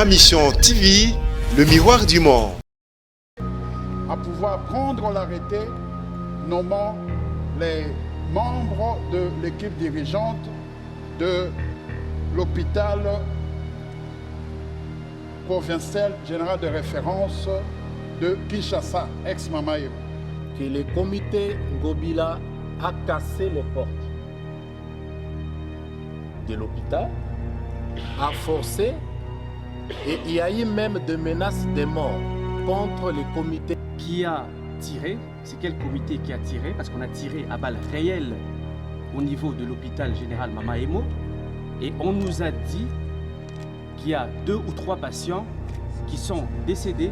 Mission TV, le miroir du monde. À pouvoir prendre l'arrêté nommant les membres de l'équipe dirigeante de l'hôpital provincial général de référence de Kinshasa, ex-Mamayo. Que le comité Ngobila a cassé les portes de l'hôpital, a forcé, et il y a eu même des menaces de mort contre le comité. Qui a tiré? C'est quel comité qui a tiré? Parce qu'on a tiré à balles réelles au niveau de l'hôpital général Mamaemo, et on nous a dit qu'il y a 2 ou 3 patients qui sont décédés.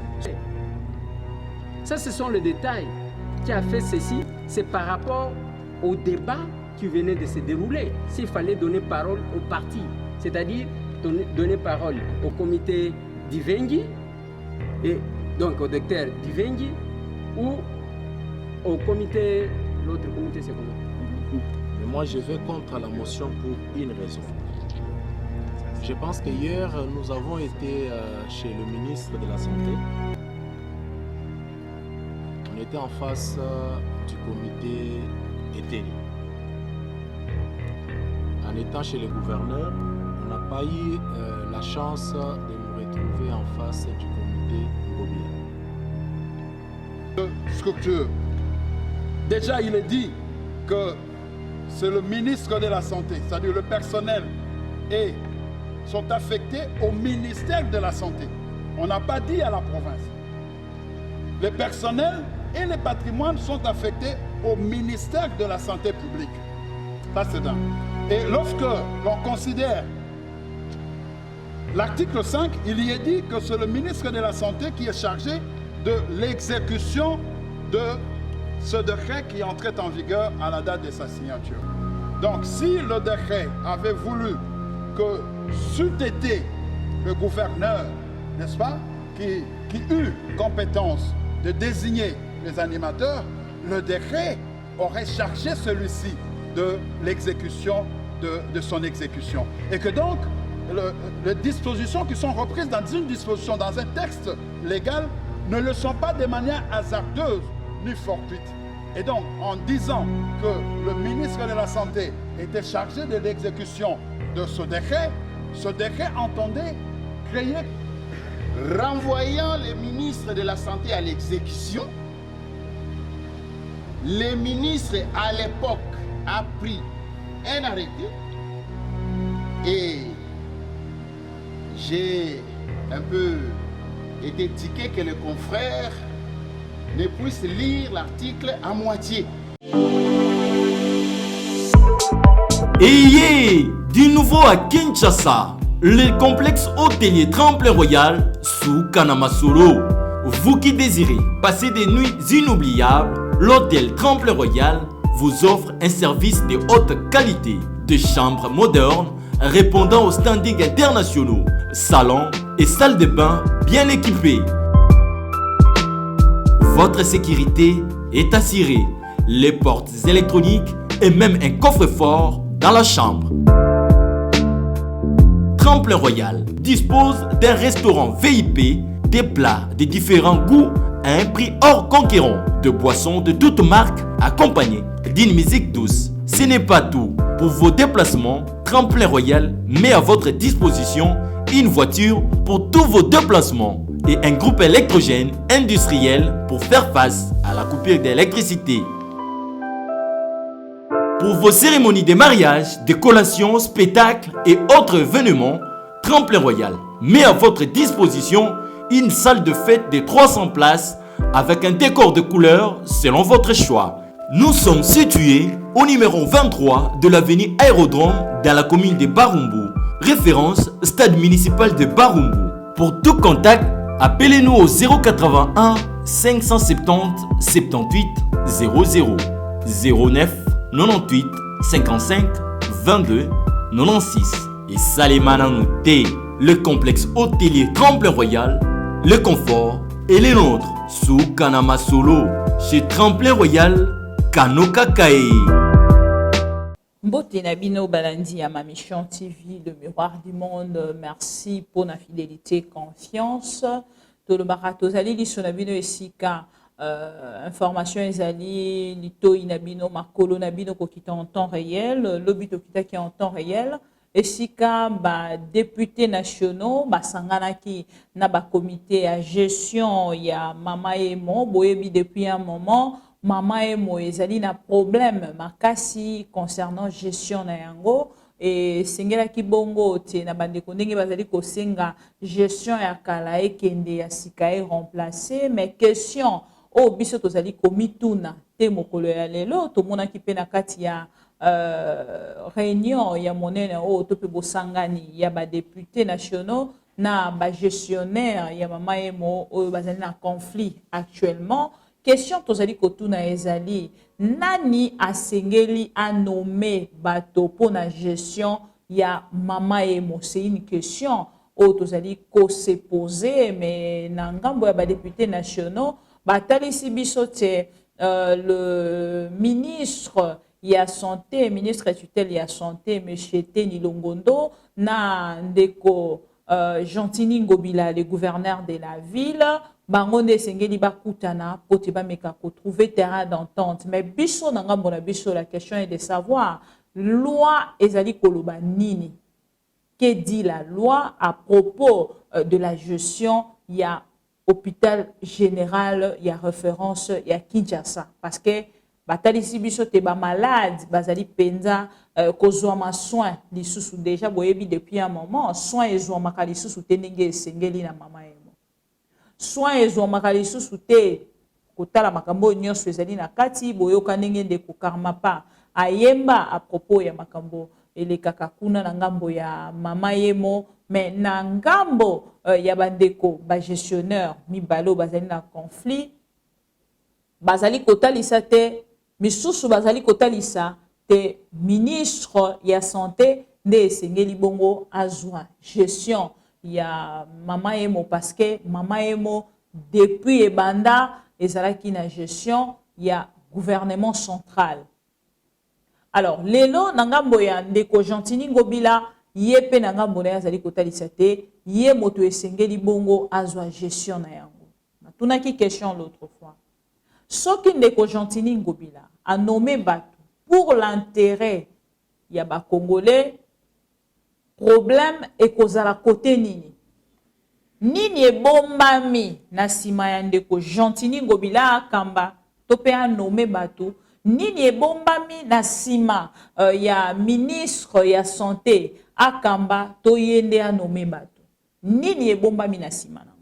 Ça, ce sont les détails. Qui a fait ceci, c'est par rapport au débat qui venait de se dérouler. S'il fallait donner parole au parti, c'est-à-dire donner parole au comité Divengi, et donc au docteur Divengi, ou au comité, l'autre comité c'est comment? Mais moi je vais contre la motion pour une raison. Je pense que hier nous avons été chez le ministre de la Santé. On était en face du comité ETELI. En étant chez le gouverneur, on n'a pas eu la chance de nous retrouver en face du comité Ngobila. Structure. Déjà, il est dit que c'est le ministre de la Santé, c'est-à-dire le personnel, et sont affectés au ministère de la Santé. On n'a pas dit à la province. Les personnels et les patrimoines sont affectés au ministère de la Santé publique. Ça, c'est dingue. Et lorsque l'on considère l'article 5, il y est dit que c'est le ministre de la Santé qui est chargé de l'exécution de ce décret qui entrait en vigueur à la date de sa signature. Donc, si le décret avait voulu que c'eût été le gouverneur, n'est-ce pas, qui eut compétence de désigner les animateurs, le décret aurait chargé celui-ci de l'exécution de son exécution. Et que donc, les dispositions qui sont reprises dans une disposition, dans un texte légal, ne le sont pas de manière hasardeuse ni fortuite. Et donc, en disant que le ministre de la Santé était chargé de l'exécution de ce décret entendait créer... Renvoyant le ministre de la Santé à l'exécution, le ministre à l'époque a pris un arrêté et j'ai un peu été tiqué que le confrère ne puisse lire l'article à moitié. Ayez du nouveau à Kinshasa, le complexe hôtelier Tremplin Royal sous Kanamasolo. Vous qui désirez passer des nuits inoubliables, l'hôtel Tremplin Royal vous offre un service de haute qualité, de chambres modernes répondant aux standards internationaux, salons et salles de bain bien équipées. Votre sécurité est assurée, les portes électroniques et même un coffre-fort dans la chambre. Tremplin Royal dispose d'un restaurant VIP, des plats de différents goûts à un prix hors conquérant, de boissons de toutes marques accompagnées d'une musique douce. Ce n'est pas tout. Pour vos déplacements, Tremplin Royal met à votre disposition une voiture pour tous vos déplacements et un groupe électrogène industriel pour faire face à la coupure d'électricité. Pour vos cérémonies de mariage, de collations, spectacles et autres événements, Tremplin Royal met à votre disposition une salle de fête de 300 places avec un décor de couleurs selon votre choix. Nous sommes situés au numéro 23 de l'avenue Aérodrome dans la commune de Barumbu, référence stade municipal de Barumbu. Pour tout contact, appelez-nous au 081 570 78 00 09 98 55 22 96 et Salimana Nouté, le complexe hôtelier Tremplin Royal, le confort et les nôtres sous Kanamasolo chez Tremplin Royal Kanoka Kae. Mbote na bino balandi ya ma mission TV, le miroir du monde. Merci pour la fidélité et confiance. Tout le baratozali li sonabino esika information ezali lito inabino makolo nabino ko kita en temps réel, lobito kita qui en temps réel. Esika ba députés nationaux ba sanganaki na ba comité à gestion ya Mama Emo boyebi depuis un moment. Mama Emo ezali na problème makasi concernant gestion na yango et sengela ki bongo te na bandeko ndenge bazali kosenga gestion ya kala ekende ya sika e remplacer mais question o biso tozali komituna te mokolo ya lelo tomona ki pe na kati ya réunion ya monene o to pe bosangani ya ba députés nationaux na ba gestionnaire ya Mama Emo o bazali na conflit actuellement. Question tozali kotuna ezali nani asengeli a nommé bato pour la gestion ya Mama Emo. C'est une question o tozali ko se poser mais na ngambo ya ba députés nationaux batalisi biso te le ministre ya santé, ministre tutelle ya santé monsieur Teni Longondo na ndeko Gentini Ngobila, le gouverneur de la ville. Bangonde sengeli bakutana pote ba meka ko trouver terrain d'entente mais biso nanga bona biso la question est de savoir loi ezali koloba nini, que dit la loi à propos de la gestion ya hôpital général ya référence ya Kinshasa parce que batalisi biso te ba malade bazali penza kozwa ma soin lisusu déjà boyebi depuis un moment soin ezwa makali lisusu te ndenge sengeli na Mama Emo. Soin ezomaka lisusu te kotala makambo nyonso ezali na kati boyoka ndenge ndeko Karmapa ayemba à propos ya makambo elekaka kuna na ngambo ya Mama Emo mais na ngambo ya bandeko ba gestionnaire mibalo bazali na conflit bazali kotalisa te misusu bazali kotalisa te ministre ya santé nde esengeli bongo azwa gestion ya Mama Emo parce que Mama Emo depuis ebanda ezalaki na gestion ya gouvernement central. Alors lelo na ngambo ya ndeko Gentini Ngobila yepe na ngambo na yazali kotalisa te ye moto esengeli bongo azwa gestion na yango. Natunaki question l'autre fois. Soki ndeko Gentini Ngobila a nommé bato pour l'intérêt ya ba Congolais. Problème ekozala côté nini nini ebombami na sima ya ndeko Gentini Ngobila akamba to pe a nommé bato nini ebombami na sima ya ministre ya santé akamba to yende a nommé bato nini ebombami na sima nango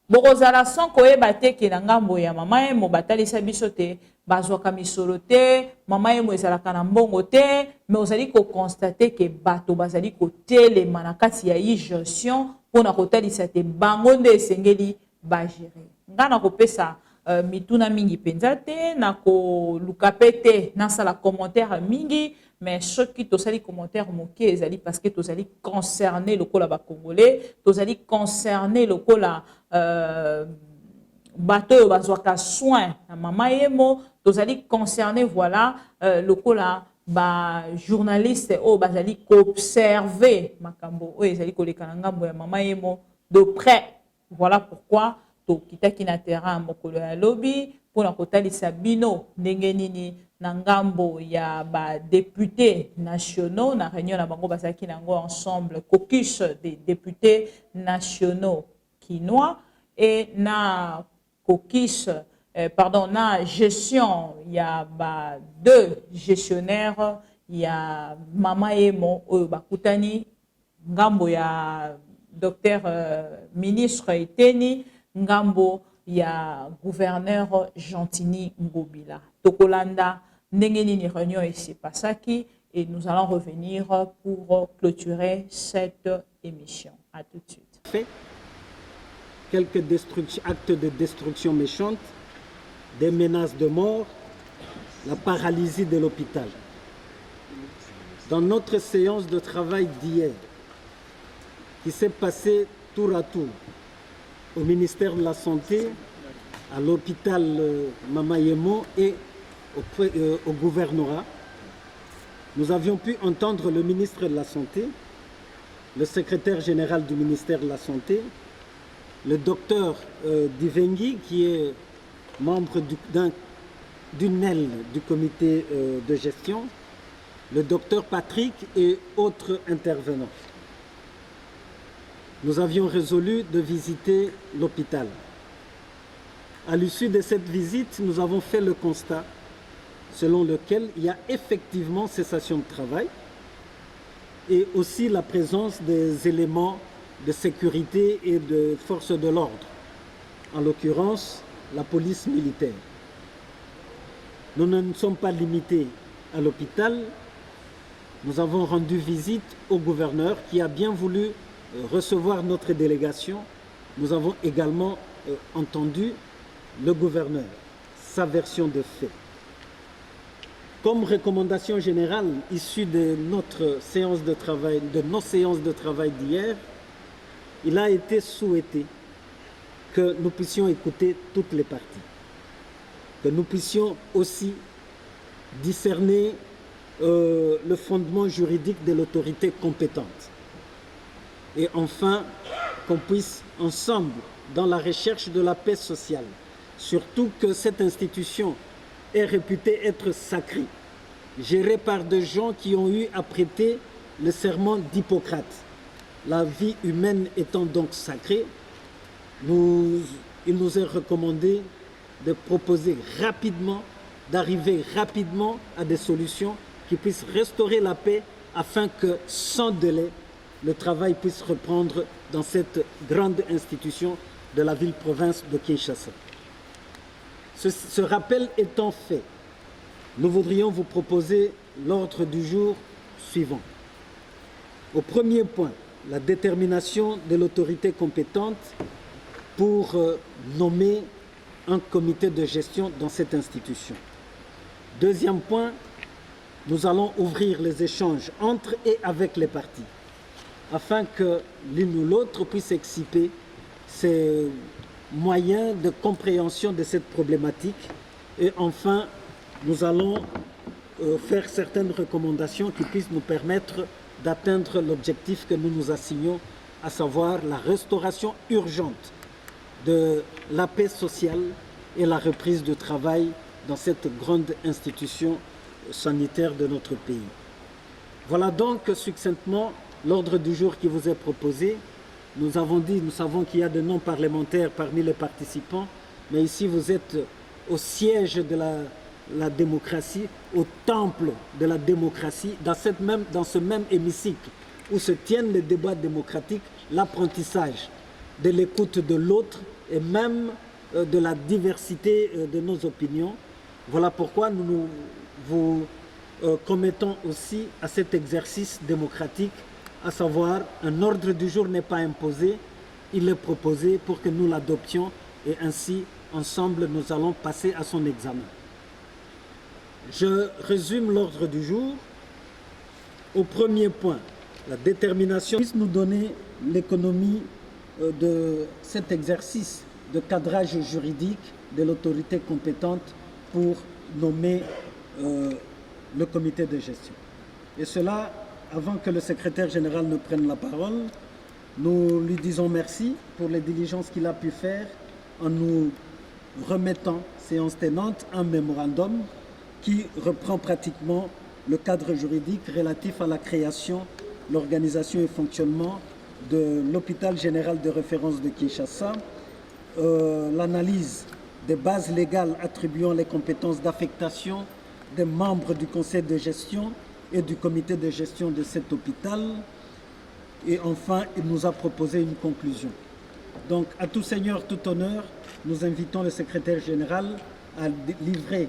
bokozala son koyeba te ke na ngambo ya Mama Emo batalisa biso te bazwaka misolo te Mama Emo ezalaka na mbongo te mais ozali ko constater ke bato bazali ko telema na kati ya gestion pona kotalisa te bango nde esengeli ba gérer ngana kopesa mituna mingi penza te na ko luka pete na sala commentaire mingi mais soki tosali commentaire moke ezali parce que tosali concerné lokola ba Congolais tosali concerné lokola bato yo bazwaka soin na Mama Emo tozali concerné voilà lokola ba journaliste o bazali ko observer makambo o ezali koleka na ngambo ya Mama Emo de près. Voilà pourquoi to kitaki na terrain mokolo ya lobby pona kotalisa bino ndenge nini na ngambo ya ba députés nationaux na réunion na bango bazaki nango ensemble caucus des députés nationaux quinois et na caucus na gestion il y a deux gestionnaires il y a Mama Emo bakutani ngambo ya docteur ministre Eteni ngambo ya gouverneur Gentini Ngobila tokolanda ndenge nini réunion ici pasaki et nous allons revenir pour clôturer cette émission. À tout de suite. Fait quelques actes de destruction méchante, des menaces de mort, la paralysie de l'hôpital. Dans notre séance de travail d'hier, qui s'est passée tour à tour au ministère de la Santé, à l'hôpital Mama Emo et au gouvernorat, nous avions pu entendre le ministre de la Santé, le secrétaire général du ministère de la Santé, le docteur Divengi, qui est membre d'une aile du comité de gestion, le docteur Patrick et autres intervenants. Nous avions résolu de visiter l'hôpital. À l'issue de cette visite, nous avons fait le constat selon lequel il y a effectivement cessation de travail et aussi la présence des éléments de sécurité et de forces de l'ordre, en l'occurrence la police militaire. Nous ne nous sommes pas limités à l'hôpital, nous avons rendu visite au gouverneur qui a bien voulu recevoir notre délégation. Nous avons également entendu le gouverneur, sa version des faits. Comme recommandation générale issue de notre séance de travail, de nos séances de travail d'hier, il a été souhaité que nous puissions écouter toutes les parties, que nous puissions aussi discerner le fondement juridique de l'autorité compétente. Et enfin, qu'on puisse ensemble, dans la recherche de la paix sociale, surtout que cette institution est réputée être sacrée, gérée par des gens qui ont eu à prêter le serment d'Hippocrate. La vie humaine étant donc sacrée, il nous est recommandé de proposer rapidement, d'arriver rapidement à des solutions qui puissent restaurer la paix afin que, sans délai, le travail puisse reprendre dans cette grande institution de la ville-province de Kinshasa. Ce rappel étant fait, nous voudrions vous proposer l'ordre du jour suivant. Au premier point, la détermination de l'autorité compétente pour nommer un comité de gestion dans cette institution. Deuxième point, nous allons ouvrir les échanges entre et avec les partis, afin que l'une ou l'autre puisse exciper ses moyens de compréhension de cette problématique. Et enfin, nous allons faire certaines recommandations qui puissent nous permettre d'atteindre l'objectif que nous nous assignons, à savoir la restauration urgente de la paix sociale et la reprise du travail dans cette grande institution sanitaire de notre pays. Voilà donc succinctement l'ordre du jour qui vous est proposé. Nous savons qu'il y a de non-parlementaires parmi les participants, mais ici vous êtes au siège de la démocratie, au temple de la démocratie, dans ce même hémicycle où se tiennent les débats démocratiques, l'apprentissage de l'écoute de l'autre et même de la diversité de nos opinions. Voilà pourquoi nous vous commettons aussi à cet exercice démocratique, à savoir un ordre du jour n'est pas imposé, il est proposé pour que nous l'adoptions et ainsi, ensemble, nous allons passer à son examen. Je résume l'ordre du jour. Au premier point, la détermination puisse nous donner l'économie de cet exercice de cadrage juridique de l'autorité compétente pour nommer le comité de gestion. Et cela, avant que le secrétaire général ne prenne la parole, nous lui disons merci pour les diligences qu'il a pu faire en nous remettant, séance tenante, un mémorandum qui reprend pratiquement le cadre juridique relatif à la création, l'organisation et fonctionnement de l'hôpital général de référence de Kinshasa, l'analyse des bases légales attribuant les compétences d'affectation des membres du conseil de gestion et du comité de gestion de cet hôpital. Et enfin, il nous a proposé une conclusion. Donc, à tout seigneur, tout honneur, nous invitons le secrétaire général à livrer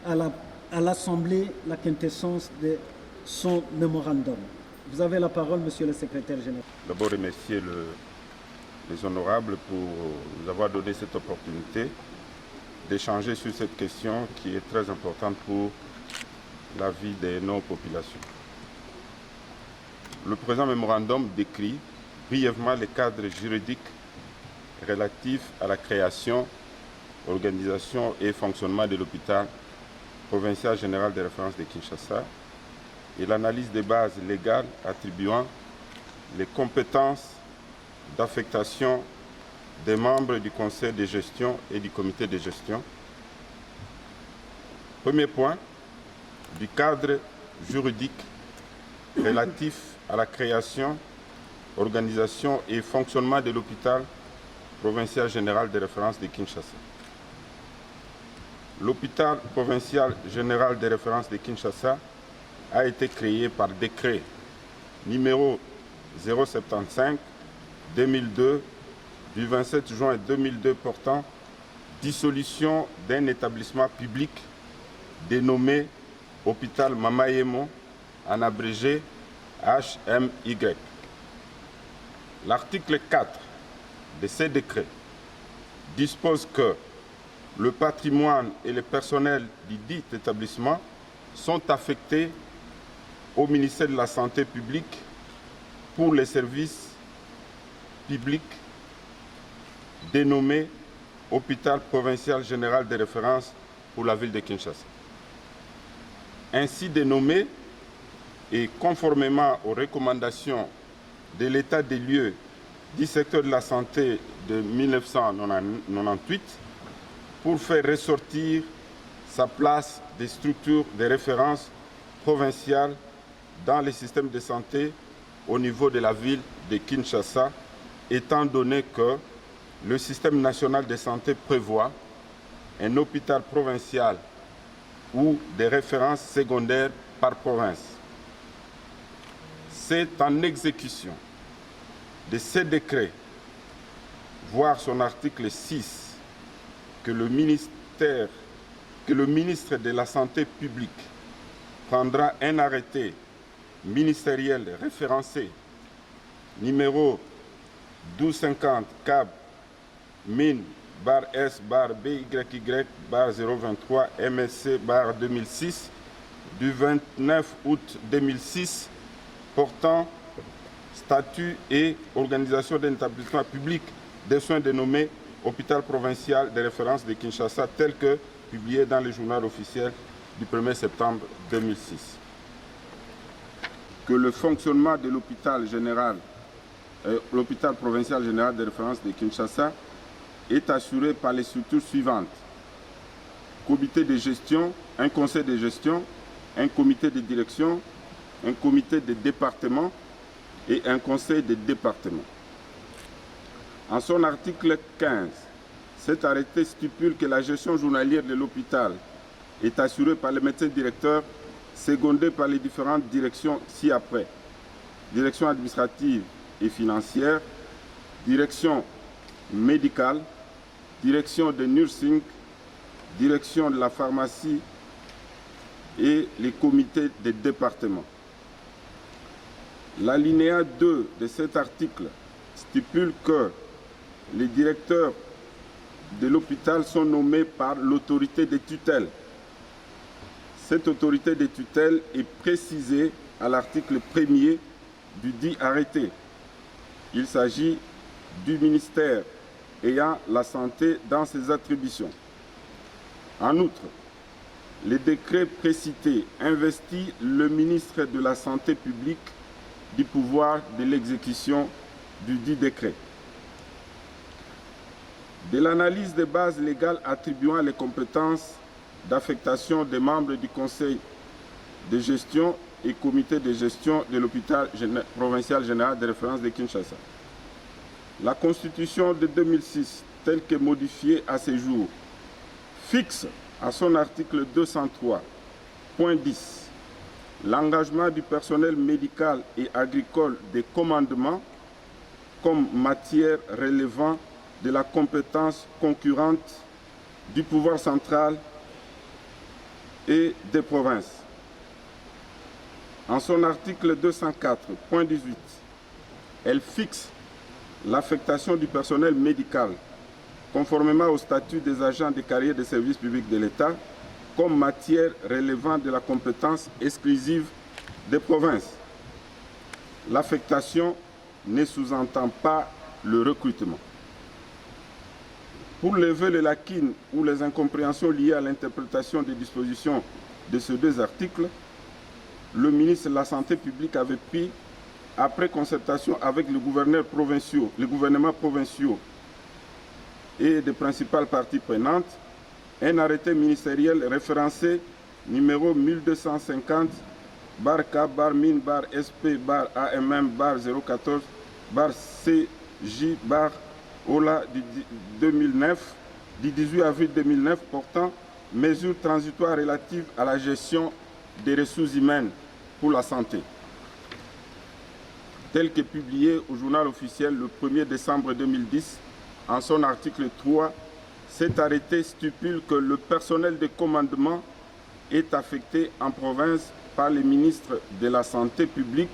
à l'Assemblée la quintessence de son mémorandum. Vous avez la parole, monsieur le secrétaire général. D'abord, remercier les honorables pour nous avoir donné cette opportunité d'échanger sur cette question qui est très importante pour la vie de nos populations. Le présent mémorandum décrit brièvement les cadres juridiques relatifs à la création, organisation et fonctionnement de l'hôpital provincial général de référence de Kinshasa, et l'analyse des bases légales attribuant les compétences d'affectation des membres du conseil de gestion et du comité de gestion. Premier point, du cadre juridique relatif à la création, organisation et fonctionnement de l'hôpital provincial général de référence de Kinshasa. L'hôpital provincial général de référence de Kinshasa a été créé par décret numéro 075-2002 du 27 juin 2002 portant dissolution d'un établissement public dénommé Hôpital Mama Yemo, en abrégé HMY. L'article 4 de ces décrets dispose que le patrimoine et le personnel du dit établissement sont affectés au ministère de la Santé publique pour les services publics dénommé Hôpital provincial général de référence pour la ville de Kinshasa. Ainsi dénommé et conformément aux recommandations de l'état des lieux du secteur de la santé de 1998 pour faire ressortir sa place des structures de référence provinciales dans les systèmes de santé au niveau de la ville de Kinshasa, étant donné que le système national de santé prévoit un hôpital provincial ou des références secondaires par province. C'est en exécution de ces décrets, voire son article 6, que le ministre de la Santé publique prendra un arrêté ministériel référencé numéro 1250 CAB MIN/S/BYY/023 MSC/2006 du 29 août 2006 portant statut et organisation d'un établissement public des soins dénommé Hôpital provincial de référence de Kinshasa, tel que publié dans le journal officiel du 1er septembre 2006. Que le fonctionnement de l'hôpital provincial général de référence de Kinshasa est assuré par les structures suivantes: comité de gestion, un conseil de gestion, un comité de direction, un comité de département et un conseil de département. En son article 15, cet arrêté stipule que la gestion journalière de l'hôpital est assurée par le médecin directeur, secondé par les différentes directions ci-après: direction administrative et financière, direction médicale, direction de nursing, direction de la pharmacie et les comités de département. L'alinéa 2 de cet article stipule que les directeurs de l'hôpital sont nommés par l'autorité de tutelle. Cette autorité de tutelle est précisée à l'article 1er du dit arrêté. Il s'agit du ministère ayant la santé dans ses attributions. En outre, le décret précité investit le ministre de la Santé publique du pouvoir de l'exécution du dit décret. De l'analyse des bases légales attribuant les compétences d'affectation des membres du conseil de gestion et comité de gestion de l'hôpital provincial général de référence de Kinshasa. La Constitution de 2006, telle que modifiée à ce jour, fixe à son article 203.10 l'engagement du personnel médical et agricole des commandements comme matière relevant de la compétence concurrente du pouvoir central et des provinces. En son article 204.18, elle fixe l'affectation du personnel médical conformément au statut des agents des carrières des services publics de l'État comme matière relevant de la compétence exclusive des provinces. L'affectation ne sous-entend pas le recrutement. Pour lever les lacunes ou les incompréhensions liées à l'interprétation des dispositions de ces deux articles, le ministre de la Santé publique avait pris, après concertation avec les gouvernements provinciaux et des principales parties prenantes, un arrêté ministériel référencé numéro 1250 /K /MIN /SP /AMM /014 /CJ /OLA du 18 avril 2009 portant mesures transitoires relatives à la gestion des ressources humaines pour la santé, tel que publié au journal officiel le 1er décembre 2010, en son article 3, cet arrêté stipule que le personnel de commandement est affecté en province par les ministres de la Santé publique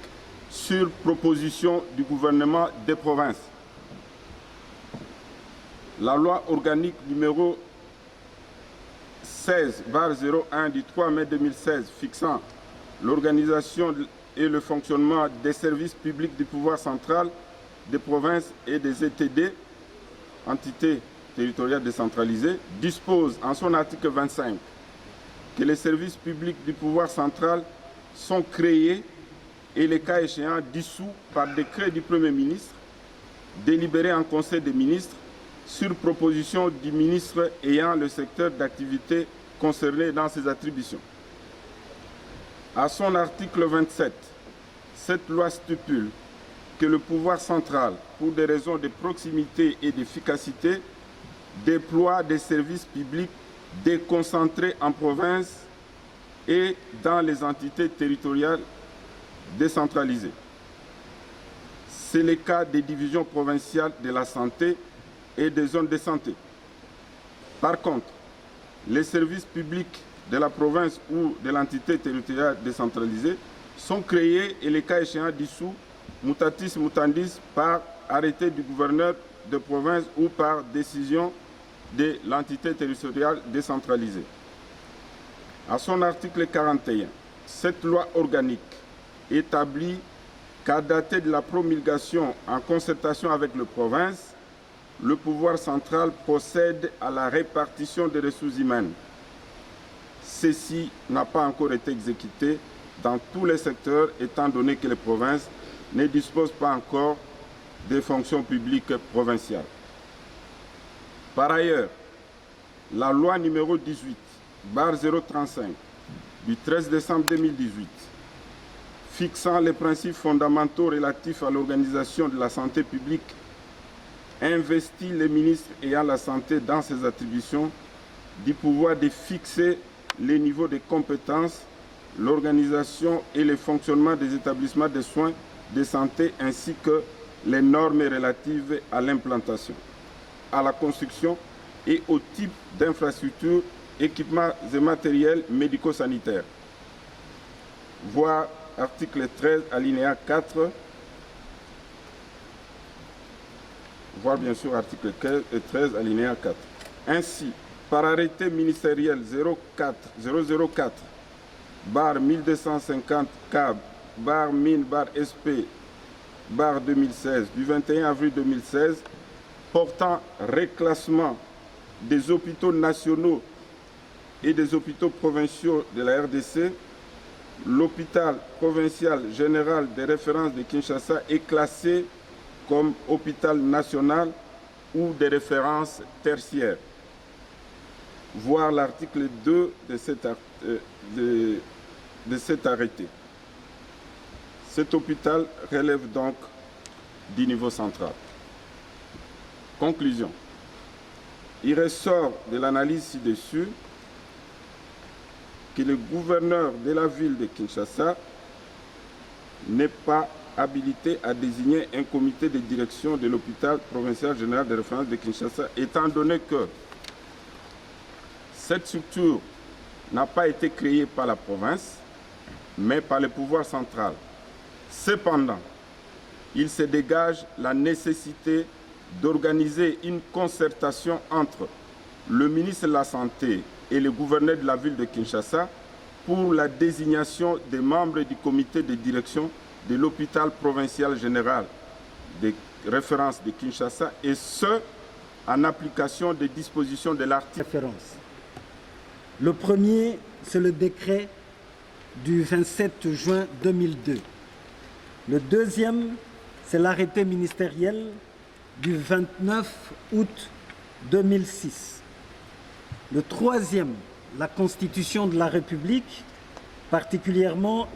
sur proposition du gouvernement des provinces. La loi organique numéro 16/01 du 3 mai 2016 fixant l'organisation et le fonctionnement des services publics du pouvoir central, des provinces et des ETD, entités territoriales décentralisées, dispose en son article 25 que les services publics du pouvoir central sont créés et les cas échéants dissous par décret du Premier ministre, délibéré en Conseil des ministres, sur proposition du ministre ayant le secteur d'activité concerné dans ses attributions. À son article 27, cette loi stipule que le pouvoir central, pour des raisons de proximité et d'efficacité, déploie des services publics déconcentrés en province et dans les entités territoriales décentralisées. C'est le cas des divisions provinciales de la santé et des zones de santé. Par contre, les services publics de la province ou de l'entité territoriale décentralisée sont créés et les cas échéants dissous, mutatis mutandis, par arrêté du gouverneur de province ou par décision de l'entité territoriale décentralisée. À son article 41, cette loi organique établit qu'à dater de la promulgation en concertation avec les provinces, le pouvoir central procède à la répartition des ressources humaines. Ceci n'a pas encore été exécuté dans tous les secteurs, étant donné que les provinces ne disposent pas encore des fonctions publiques provinciales. Par ailleurs, la loi numéro 18/035 du 13 décembre 2018, fixant les principes fondamentaux relatifs à l'organisation de la santé publique, investit les ministres ayant la santé dans ses attributions du pouvoir de fixer les niveaux de compétences, l'organisation et le fonctionnement des établissements de soins de santé ainsi que les normes relatives à l'implantation, à la construction et au type d'infrastructures, équipements et matériels médico-sanitaires. Voir article 13, alinéa 4, voir bien sûr article 13, alinéa 4. Ainsi, par arrêté ministériel 004-004-MIN-SP-2016 du 21 avril 2016 portant reclassement des hôpitaux nationaux et des hôpitaux provinciaux de la RDC, l'hôpital provincial général de référence de Kinshasa est classé comme hôpital national ou de référence tertiaire. Voir l'article 2 de cet arrêté. Cet hôpital relève donc du niveau central. Conclusion. Il ressort de l'analyse ci-dessus que le gouverneur de la ville de Kinshasa n'est pas habilité à désigner un comité de direction de l'hôpital provincial général de référence de Kinshasa, étant donné que cette structure n'a pas été créée par la province, mais par le pouvoir central. Cependant, il se dégage la nécessité d'organiser une concertation entre le ministre de la Santé et le gouverneur de la ville de Kinshasa pour la désignation des membres du comité de direction de l'hôpital provincial général de référence de Kinshasa, et ce, en application des dispositions de l'article. Le premier, c'est le décret du 27 juin 2002. Le deuxième, c'est l'arrêté ministériel du 29 août 2006. Le troisième, la Constitution de la République, particulièrement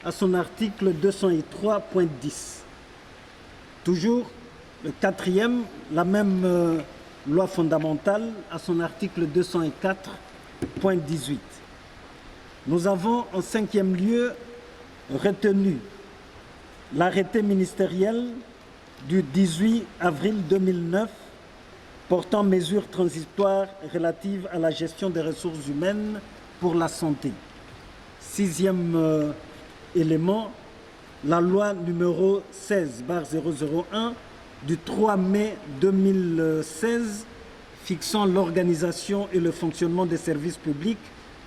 à son article 203.10. Toujours le quatrième, la même loi fondamentale à son article 204.18. Nous avons en cinquième lieu retenu l'arrêté ministériel du 18 avril 2009 portant mesures transitoires relatives à la gestion des ressources humaines pour la santé. Sixième élément, la loi numéro 16/001 du 3 mai 2016 fixant l'organisation et le fonctionnement des services publics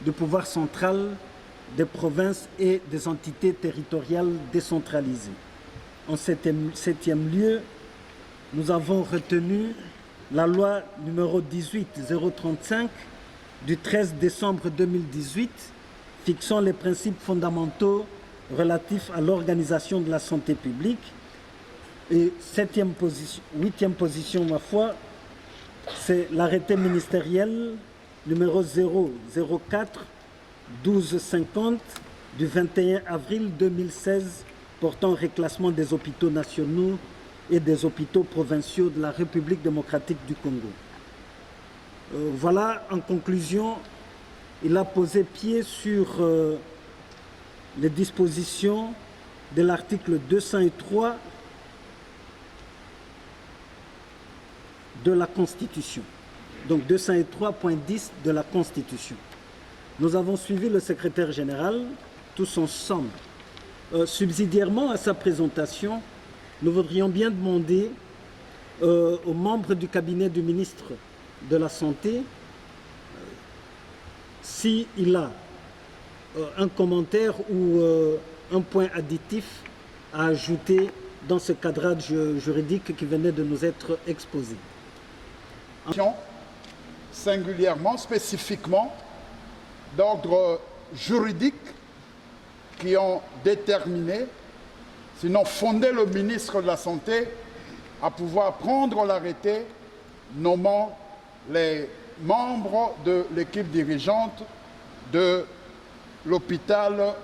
de pouvoir central des provinces et des entités territoriales décentralisées. En septième lieu, nous avons retenu la loi numéro 18/035 du 13 décembre 2018 fixant les principes fondamentaux relatifs à l'organisation de la santé publique. Et huitième position, ma foi, c'est l'arrêté ministériel numéro 004-1250 du 21 avril 2016 portant reclassement des hôpitaux nationaux et des hôpitaux provinciaux de la République démocratique du Congo. Voilà, en conclusion, il a posé pied sur les dispositions de l'article 203 de la Constitution. Donc 203.10 de la Constitution. Nous avons suivi le secrétaire général tous ensemble. Subsidiairement à sa présentation, nous voudrions bien demander aux membres du cabinet du ministre de la Santé s'il a un commentaire ou un point additif à ajouter dans ce cadrage juridique qui venait de nous être exposé. Singulièrement, spécifiquement, d'ordre juridique qui ont déterminé, sinon fondé le ministre de la Santé à pouvoir prendre l'arrêté nommant les membres de l'équipe dirigeante de l'hôpital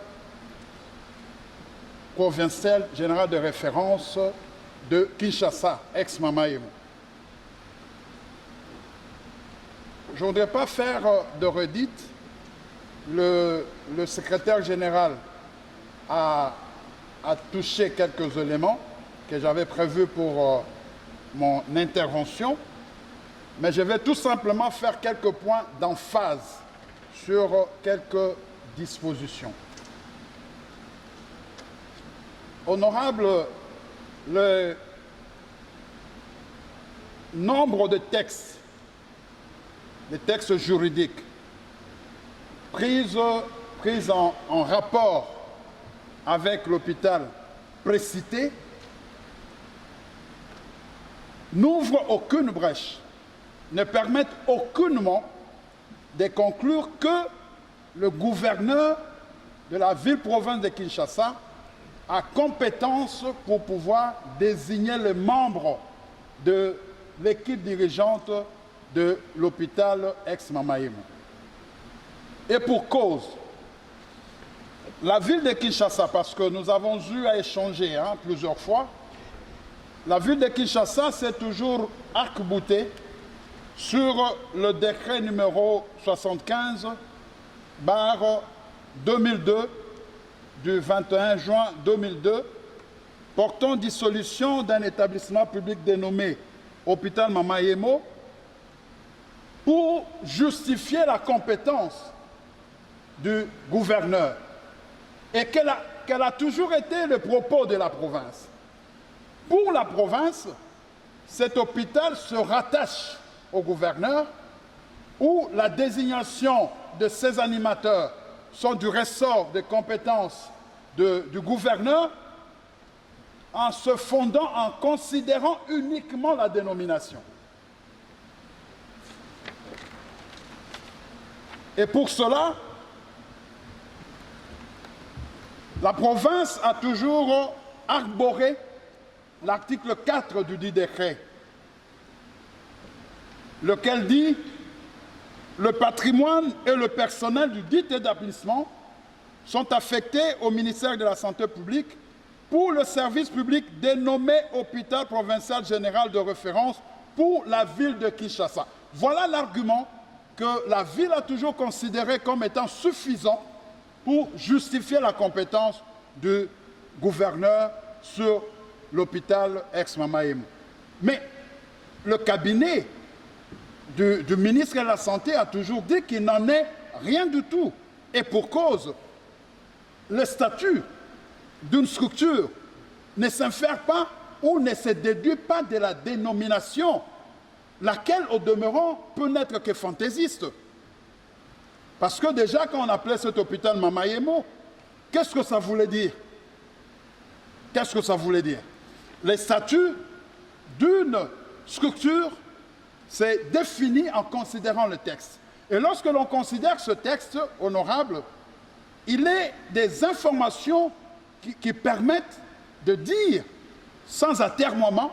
provincial général de référence de Kinshasa, ex-Mama Emo. Je ne voudrais pas faire de redite. Le secrétaire général a touché quelques éléments que j'avais prévus pour mon intervention, mais je vais tout simplement faire quelques points d'emphase sur quelques dispositions. Honorable, le nombre de textes, des textes juridiques pris en rapport avec l'hôpital précité n'ouvrent aucune brèche, ne permettent aucunement de conclure que le gouverneur de la ville-province de Kinshasa a compétence pour pouvoir désigner les membres de l'équipe dirigeante de l'hôpital ex-Mama Emo. Et pour cause, la ville de Kinshasa, parce que nous avons eu à échanger plusieurs fois, la ville de Kinshasa s'est toujours arc-boutée sur le décret numéro 75/2002 du 21 juin 2002 portant dissolution d'un établissement public dénommé Hôpital Mama Emo pour justifier la compétence du gouverneur et qu'elle a toujours été le propos de la province. Pour la province, cet hôpital se rattache au gouverneur où la désignation de ses animateurs sont du ressort des compétences du gouverneur en se fondant, en considérant uniquement la dénomination. Et pour cela, La province a toujours arboré l'article 4 du dit décret, lequel dit « Le patrimoine et le personnel du dit établissement sont affectés au ministère de la Santé publique pour le service public dénommé Hôpital provincial général de référence pour la ville de Kinshasa. » Voilà l'argument que la ville a toujours considéré comme étant suffisant pour justifier la compétence du gouverneur sur l'hôpital ex-Mama Emo. Mais le cabinet du ministre de la Santé a toujours dit qu'il n'en est rien du tout. Et pour cause, le statut d'une structure ne s'infère pas ou ne se déduit pas de la dénomination, laquelle, au demeurant, peut n'être que fantaisiste. Parce que déjà, quand on appelait cet hôpital Mama Emo, qu'est-ce que ça voulait dire? Qu'est-ce que ça voulait dire? Les statuts d'une structure, c'est défini en considérant le texte. Et lorsque l'on considère ce texte, honorable, il est des informations qui permettent de dire, sans atermoiement,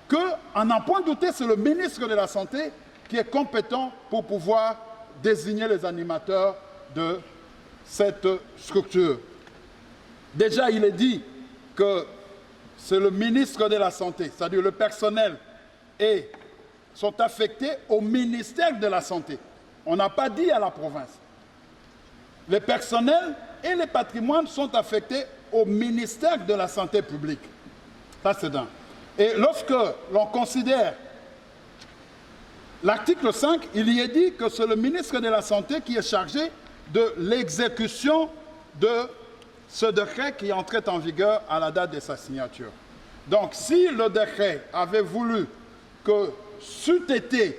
qu'en n'en point douter, c'est le ministre de la Santé qui est compétent pour pouvoir désigner les animateurs de cette structure. Déjà, il est dit que c'est le ministre de la Santé, c'est-à-dire le personnel, et sont affectés au ministère de la Santé. On n'a pas dit à la province. Les personnels et les patrimoines sont affectés au ministère de la Santé publique. Ça, c'est d'un. Et lorsque l'on considère l'article 5, il y est dit que c'est le ministre de la Santé qui est chargé de l'exécution de ce décret qui entrait en vigueur à la date de sa signature. Donc, si le décret avait voulu que c'eût été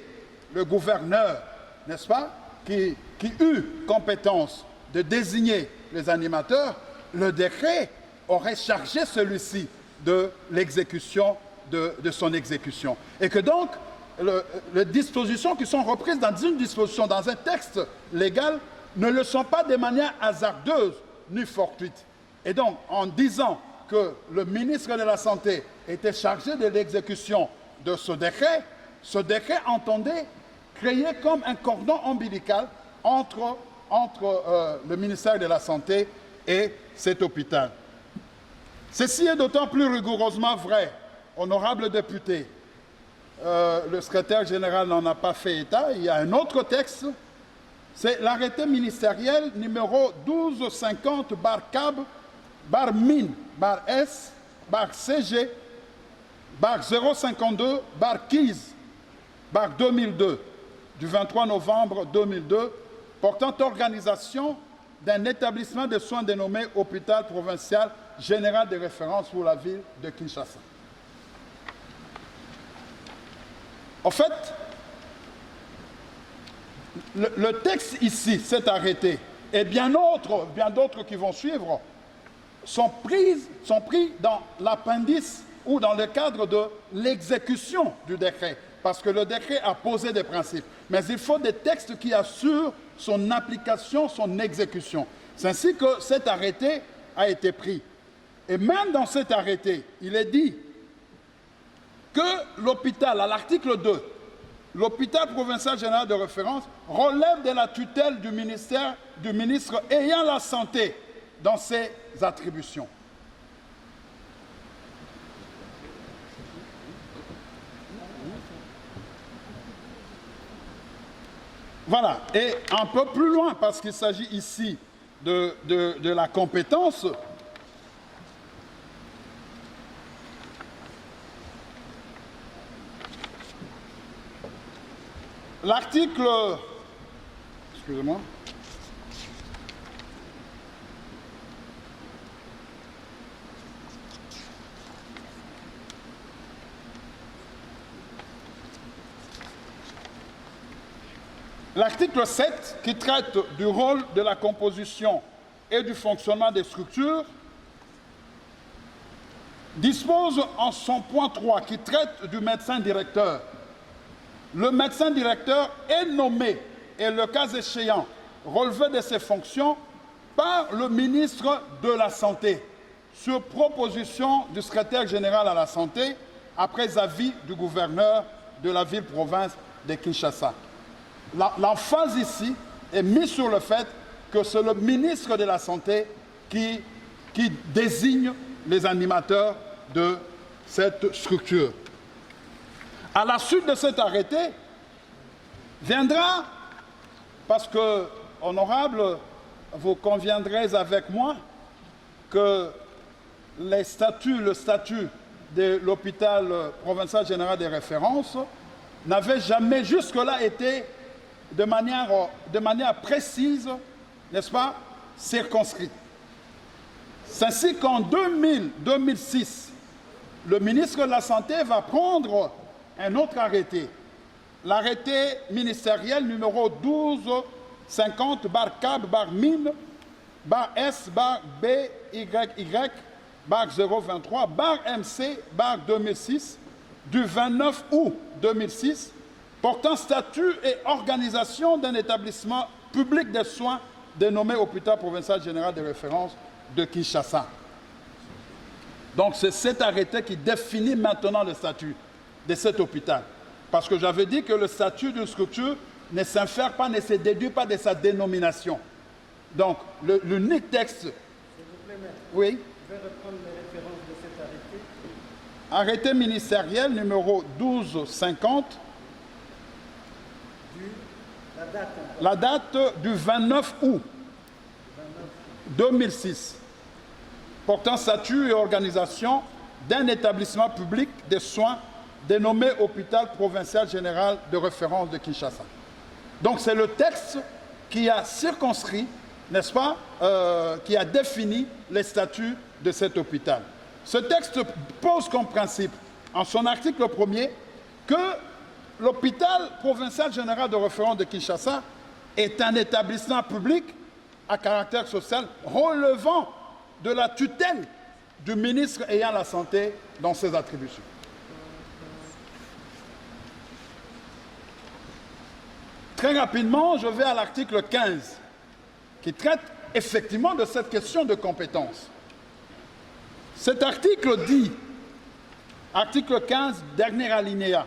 le gouverneur, n'est-ce pas, qui eut compétence de désigner les animateurs, le décret aurait chargé celui-ci de l'exécution de son exécution. Et que donc, les dispositions qui sont reprises dans une disposition, dans un texte légal, ne le sont pas de manière hasardeuse ni fortuite. Et donc, en disant que le ministre de la Santé était chargé de l'exécution de ce décret entendait créer comme un cordon ombilical entre le ministère de la Santé et cet hôpital. Ceci est d'autant plus rigoureusement vrai, honorable député. Le secrétaire général n'en a pas fait état. Il y a un autre texte, c'est l'arrêté ministériel numéro 1250 bar CAB, bar MIN, bar S, bar CG, bar 052, bar KIZ, bar 2002, du 23 novembre 2002, portant organisation d'un établissement de soins dénommé Hôpital provincial général de référence pour la ville de Kinshasa. En fait, le texte ici, cet arrêté, et bien d'autres qui vont suivre, sont pris dans l'appendice ou dans le cadre de l'exécution du décret, parce que le décret a posé des principes. Mais il faut des textes qui assurent son application, son exécution. C'est ainsi que cet arrêté a été pris. Et même dans cet arrêté, il est dit que l'hôpital, à l'article 2, l'hôpital provincial général de référence relève de la tutelle du ministre ayant la santé dans ses attributions. Voilà, et un peu plus loin, parce qu'il s'agit ici de la compétence, l'article, excusez-moi, l'article 7, qui traite du rôle de la composition et du fonctionnement des structures, dispose en son point 3, qui traite du médecin directeur. Le médecin directeur est nommé et, le cas échéant, relevé de ses fonctions par le ministre de la Santé, sur proposition du secrétaire général à la Santé, après avis du gouverneur de la ville-province de Kinshasa. L'emphase ici est mise sur le fait que c'est le ministre de la Santé qui désigne les animateurs de cette structure. À la suite de cet arrêté, viendra, parce que, honorable, vous conviendrez avec moi que le statut de l'hôpital provincial général des références n'avait jamais jusque-là été de manière précise, n'est-ce pas, circonscrit. C'est ainsi qu'en 2006, le ministre de la Santé va prendre un autre arrêté, l'arrêté ministériel numéro 1250/BY-BY-023/MC/2006 du 29 août 2006 portant statut et organisation d'un établissement public de soins dénommé Hôpital provincial général de référence de Kinshasa. Donc c'est cet arrêté qui définit maintenant le statut de cet hôpital. Parce que j'avais dit que le statut d'une structure ne s'infère pas, ne se déduit pas de sa dénomination. Donc l'unique texte... S'il vous plaît, maître. Oui. Je vais reprendre les références de cet arrêté. Arrêté ministériel numéro 1250. La date du 29 août 2006, portant statut et organisation d'un établissement public de soins dénommé Hôpital provincial général de référence de Kinshasa. Donc c'est le texte qui a circonscrit, n'est-ce pas, qui a défini les statuts de cet hôpital. Ce texte pose comme principe, en son article 1er, que l'hôpital provincial général de référence de Kinshasa est un établissement public à caractère social relevant de la tutelle du ministre ayant la santé dans ses attributions. Très rapidement, je vais à l'article 15, qui traite effectivement de cette question de compétence. Cet article dit, article 15, dernier alinéa,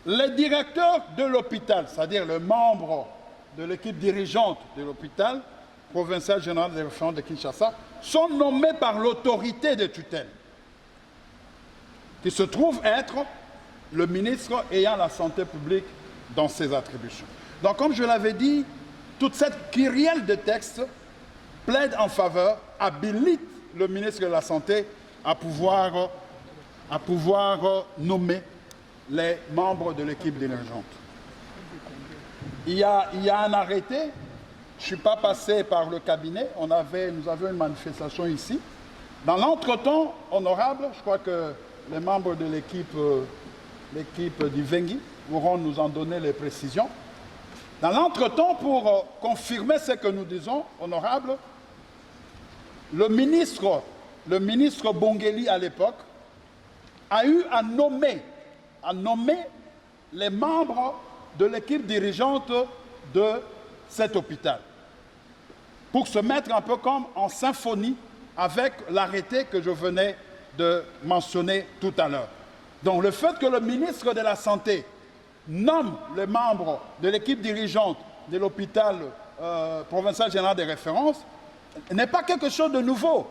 les directeurs de l'hôpital, c'est-à-dire les membres de l'équipe dirigeante de l'hôpital provincial général de référence de Kinshasa, sont nommés par l'autorité de tutelle, qui se trouve être le ministre ayant la santé publique dans ses attributions. Donc, comme je l'avais dit, toute cette kyrielle de textes plaide en faveur, habilite le ministre de la Santé à pouvoir nommer les membres de l'équipe dirigeante. Il y a un arrêté, je ne suis pas passé par le cabinet, nous avions une manifestation ici. Dans l'entretemps, honorable, je crois que les membres de l'équipe du Vengi pourront nous en donner les précisions. Dans l'entretemps, pour confirmer ce que nous disons, honorable, le ministre Bongeli à l'époque a eu à nommer les membres de l'équipe dirigeante de cet hôpital pour se mettre un peu comme en symphonie avec l'arrêté que je venais de mentionner tout à l'heure. Donc le fait que le ministre de la Santé nomme les membres de l'équipe dirigeante de l'hôpital provincial général des références n'est pas quelque chose de nouveau.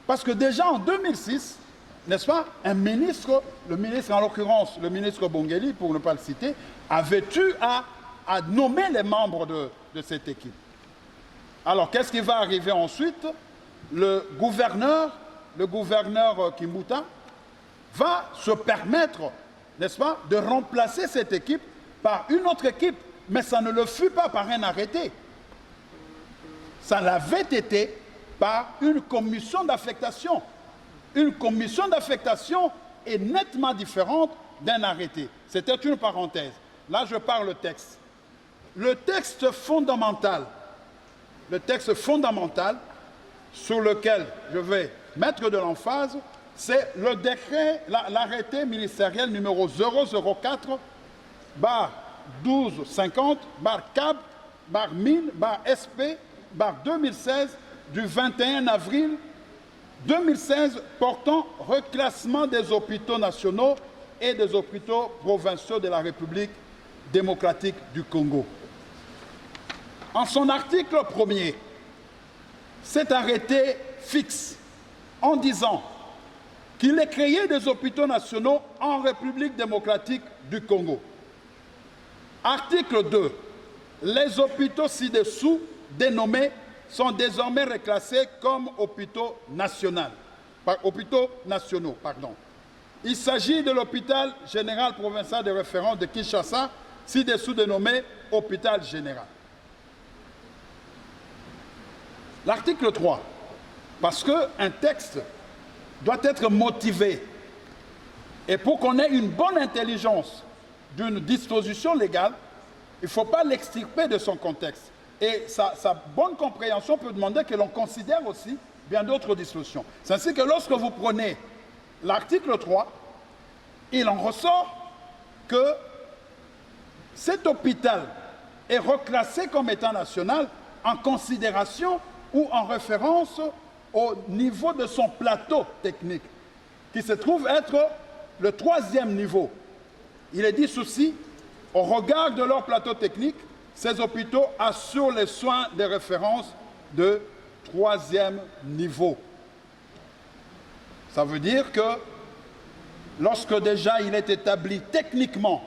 Parce que déjà en 2006, n'est-ce pas, le ministre en l'occurrence, le ministre Bongeli, pour ne pas le citer, avait eu à nommer les membres de cette équipe. Alors, qu'est-ce qui va arriver ensuite? Le gouverneur Kimbuta va se permettre, n'est-ce pas, de remplacer cette équipe par une autre équipe. Mais ça ne le fut pas par un arrêté. Ça l'avait été par une commission d'affectation. Une commission d'affectation est nettement différente d'un arrêté. C'était une parenthèse. Là, je parle le texte. Le texte fondamental sur lequel je vais mettre de l'emphase, c'est le décret, l'arrêté ministériel numéro 004/1250/CAB/MIN/SP 2016 du 21 avril 2016 portant reclassement des hôpitaux nationaux et des hôpitaux provinciaux de la République démocratique du Congo. En son article 1er, cet arrêté fixe en disant qu'il est créé des hôpitaux nationaux en République démocratique du Congo. Article 2. Les hôpitaux ci-dessous dénommés sont désormais reclassés comme hôpitaux nationaux. Il s'agit de l'hôpital général provincial de référence de Kinshasa, ci-dessous dénommé hôpital général. L'article 3, parce qu'un texte doit être motivé, et pour qu'on ait une bonne intelligence d'une disposition légale, il ne faut pas l'extirper de son contexte. Et sa bonne compréhension peut demander que l'on considère aussi bien d'autres dispositions. C'est ainsi que lorsque vous prenez l'article 3, il en ressort que cet hôpital est reclassé comme état national en considération ou en référence au niveau de son plateau technique, qui se trouve être le 3e niveau. Il est dit ceci, au regard de leur plateau technique, ces hôpitaux assurent les soins de référence de 3e niveau. Ça veut dire que lorsque déjà il est établi techniquement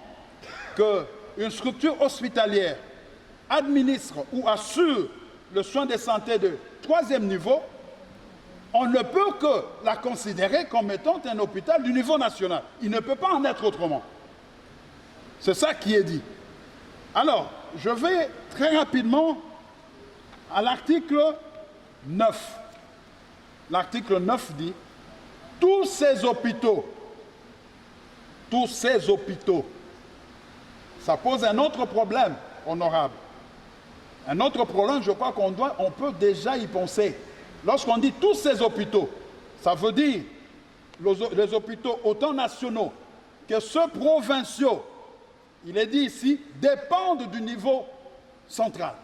qu'une structure hospitalière administre ou assure le soin de santé de 3e niveau, on ne peut que la considérer comme étant un hôpital du niveau national. Il ne peut pas en être autrement. C'est ça qui est dit. Alors, je vais très rapidement à l'article 9. L'article 9 dit « Tous ces hôpitaux, ça pose un autre problème, honorable. Un autre problème, je crois qu'on peut déjà y penser. Lorsqu'on dit tous ces hôpitaux, ça veut dire les hôpitaux autant nationaux que ceux provinciaux, il est dit ici, dépendent du niveau central.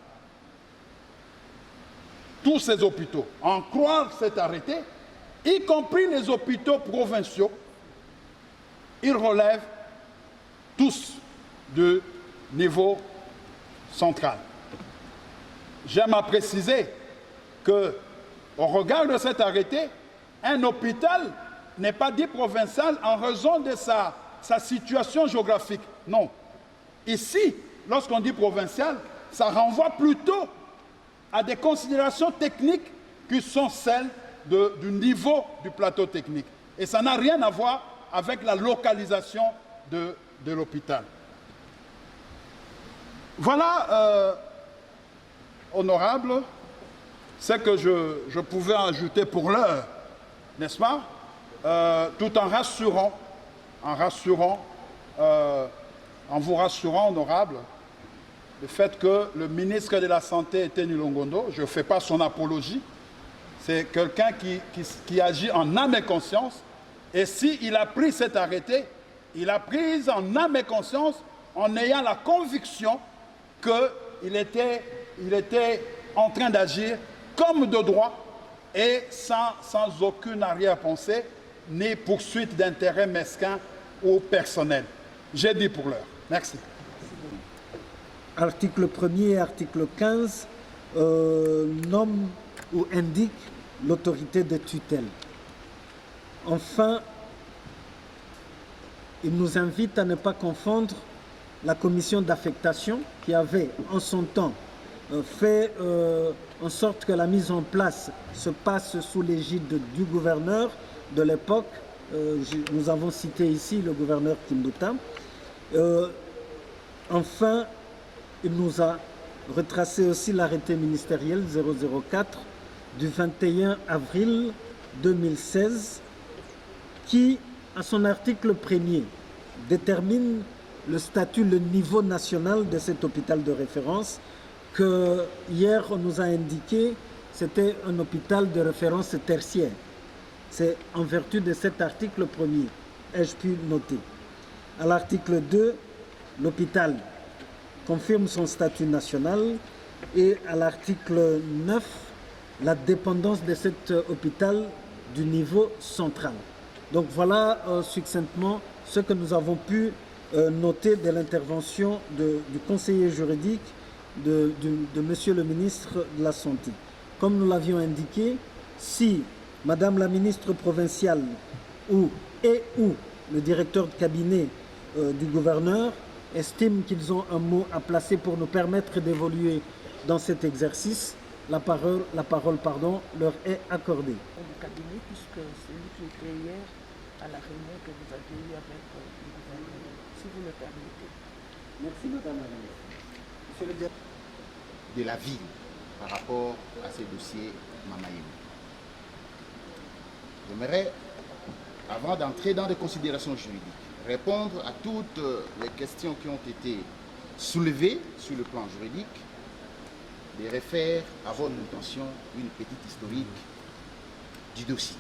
Tous ces hôpitaux, en croire cet arrêté, y compris les hôpitaux provinciaux, ils relèvent tous du niveau central. J'aime à préciser que, au regard de cet arrêté, un hôpital n'est pas dit provincial en raison de sa situation géographique. Non. Ici, lorsqu'on dit provincial, ça renvoie plutôt à des considérations techniques qui sont celles du niveau du plateau technique. Et ça n'a rien à voir avec la localisation de l'hôpital. Voilà, honorable, ce que je pouvais ajouter pour l'heure, n'est-ce pas, tout en vous rassurant, honorable, le fait que le ministre de la Santé était Nilongondo, je ne fais pas son apologie, c'est quelqu'un qui agit en âme et conscience, et s'il a pris cet arrêté, il a pris en âme et conscience en ayant la conviction qu'il était en train d'agir comme de droit et sans aucune arrière-pensée ni poursuite d'intérêts mesquins ou personnels. J'ai dit pour l'heure. Merci. Article 1er et article 15 nomment ou indiquent l'autorité de tutelle. Enfin, il nous invite à ne pas confondre la commission d'affectation qui avait en son temps fait en sorte que la mise en place se passe sous l'égide du gouverneur de l'époque. Nous avons cité ici le gouverneur Kimbuta. Enfin, il nous a retracé aussi l'arrêté ministériel 004 du 21 avril 2016 qui, à son article 1er, détermine le statut, le niveau national de cet hôpital de référence que hier on nous a indiqué c'était un hôpital de référence tertiaire. C'est en vertu de cet article 1er, ai-je pu noter. À l'article 2, l'hôpital confirme son statut national Et à l'article 9, la dépendance de cet hôpital du niveau central. Donc voilà succinctement ce que nous avons pu noter de l'intervention du conseiller juridique de Monsieur le ministre de la Santé. Comme nous l'avions indiqué, si Madame la ministre provinciale ou le directeur de cabinet du gouverneur estiment qu'ils ont un mot à placer pour nous permettre d'évoluer dans cet exercice, la parole leur est accordée. Du cabinet, puisque c'est lui qui était hier à la réunion que vous avez eue avec le gouvernement, si vous me permettez. Merci Madame la ministre. Monsieur le directeur. De la ville par rapport à ce dossier Mama Yemo. J'aimerais, avant d'entrer dans des considérations juridiques, répondre à toutes les questions qui ont été soulevées sur le plan juridique, de refaire à votre attention une petite historique du dossier.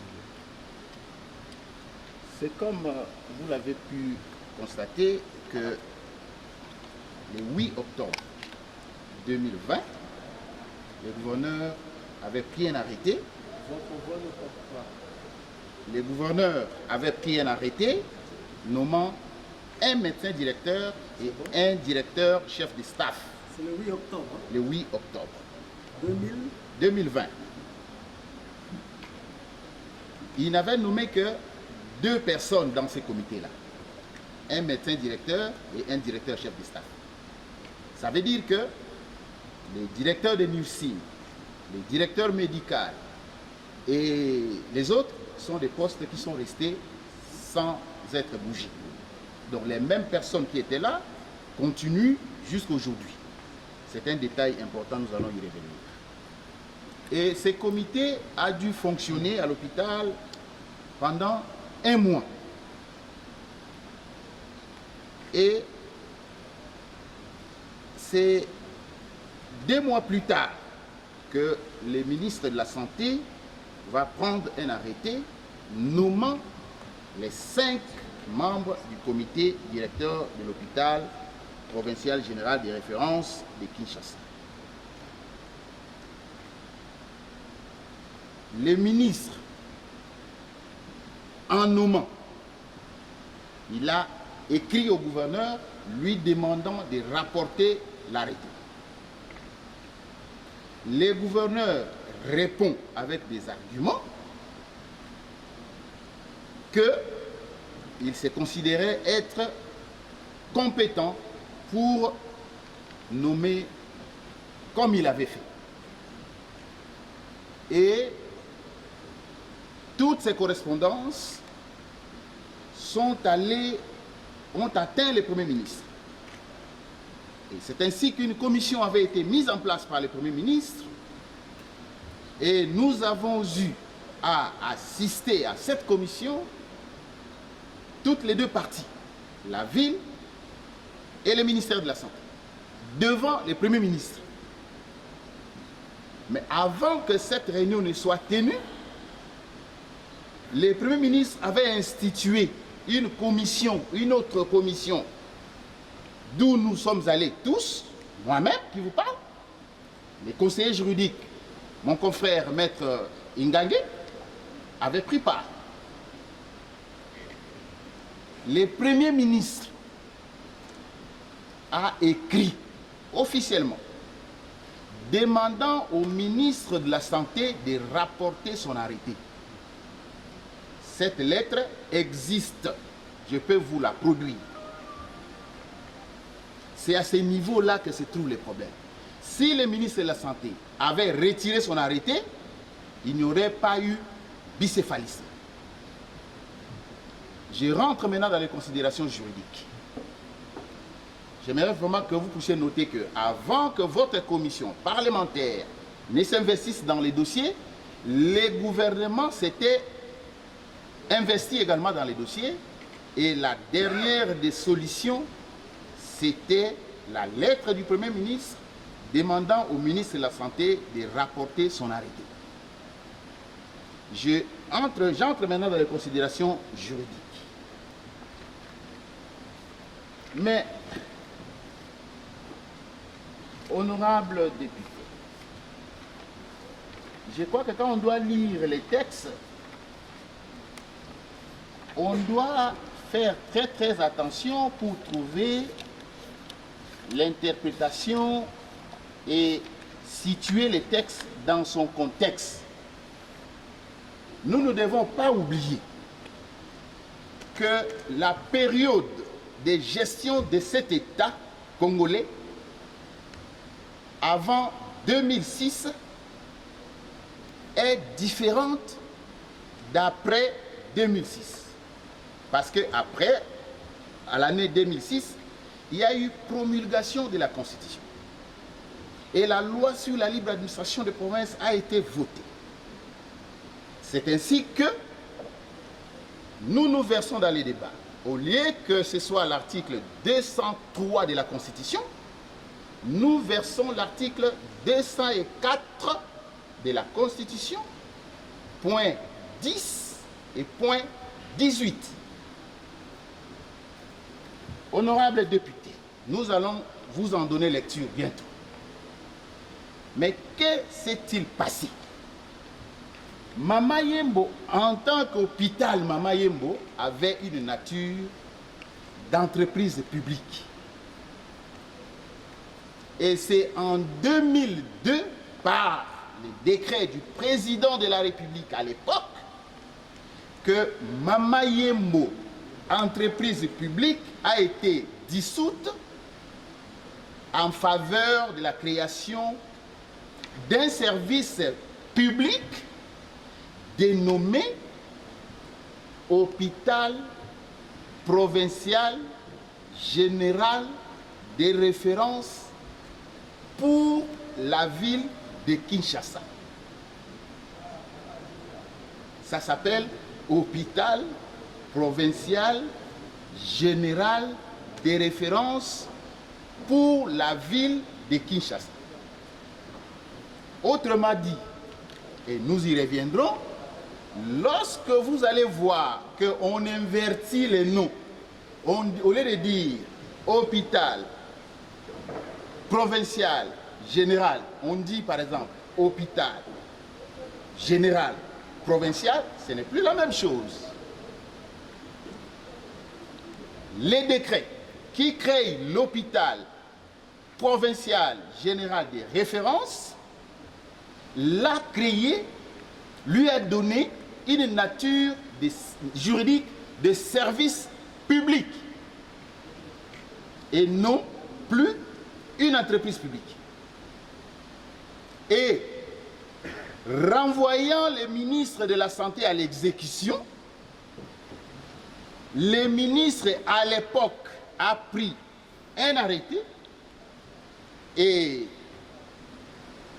C'est comme vous l'avez pu constater que le 8 octobre 2020, le gouverneur avait pris un arrêté. Le gouverneur avait pris un arrêté nommant un médecin directeur et un directeur chef de staff. C'est le 8 octobre. Le 8 octobre 2020. Il n'avait nommé que 2 personnes dans ces comités-là. Un médecin directeur et un directeur chef de staff. Ça veut dire que les directeurs de nursing, les directeurs médicaux et les autres sont des postes qui sont restés sans être bougés. Donc les mêmes personnes qui étaient là continuent jusqu'à aujourd'hui. C'est un détail important, nous allons y revenir. Et ces comités ont dû fonctionner à l'hôpital pendant 1 mois. Et c'est 2 mois plus tard que le ministre de la Santé va prendre un arrêté nommant les 5 membres du comité directeur de l'hôpital provincial général des références de Kinshasa. Le ministre, en nommant, il a écrit au gouverneur lui demandant de rapporter l'arrêté. Le gouverneur répond avec des arguments qu'il se considérait être compétent pour nommer comme il avait fait. Et toutes ces correspondances ont atteint le Premier ministre. Et c'est ainsi qu'une commission avait été mise en place par le Premier ministre et nous avons eu à assister à cette commission toutes les 2 parties, la ville et le ministère de la Santé, devant le Premier ministre. Mais avant que cette réunion ne soit tenue, le Premier ministre avait institué une commission, une autre commission, d'où nous sommes allés tous, moi-même qui vous parle, les conseillers juridiques, mon confrère maître Ingangue, avait pris part. Le Premier ministre a écrit officiellement demandant au ministre de la Santé de rapporter son arrêté. Cette lettre existe, je peux vous la produire. C'est à ce niveau-là que se trouve le problème. Si le ministre de la Santé avait retiré son arrêté, il n'y aurait pas eu bicéphalisme. Je rentre maintenant dans les considérations juridiques. J'aimerais vraiment que vous puissiez noter que avant que votre commission parlementaire ne s'investisse dans les dossiers, le gouvernement s'était investi également dans les dossiers et la dernière des solutions, c'était la lettre du Premier ministre demandant au ministre de la Santé de rapporter son arrêté. J'entre maintenant dans les considérations juridiques. Mais Honorables députés, je crois que quand on doit lire les textes, on doit faire très attention pour trouver l'interprétation et situer les textes dans son contexte. Nous ne devons pas oublier que la période de gestion de cet État congolais avant 2006 est différente d'après 2006. Parce qu'après, à l'année 2006, il y a eu promulgation de la Constitution. Et la loi sur la libre administration des provinces a été votée. C'est ainsi que nous nous versons dans les débats. Au lieu que ce soit l'article 203 de la Constitution, nous versons l'article 204 de la Constitution, point 10 et point 18. Honorables députés, nous allons vous en donner lecture bientôt. Mais que s'est-il passé? Mama Yembo, en tant qu'hôpital, Mama Yembo avait une nature d'entreprise publique. Et c'est en 2002, par le décret du président de la République à l'époque, que Mama Yembo, entreprise publique, a été dissoute en faveur de la création d'un service public dénommé Hôpital provincial général de référence pour la ville de Kinshasa. Ça s'appelle Hôpital provincial général de référence pour la ville de Kinshasa. Autrement dit, et nous y reviendrons, lorsque vous allez voir qu'on invertit les noms, au lieu de dire hôpital provincial général, on dit par exemple hôpital général provincial, ce n'est plus la même chose. Les décrets qui créent l'hôpital provincial général de référence l'a créé, lui a donné une nature juridique de service public et non plus une entreprise publique. Et renvoyant le ministre de la Santé à l'exécution, le ministre à l'époque a pris un arrêté et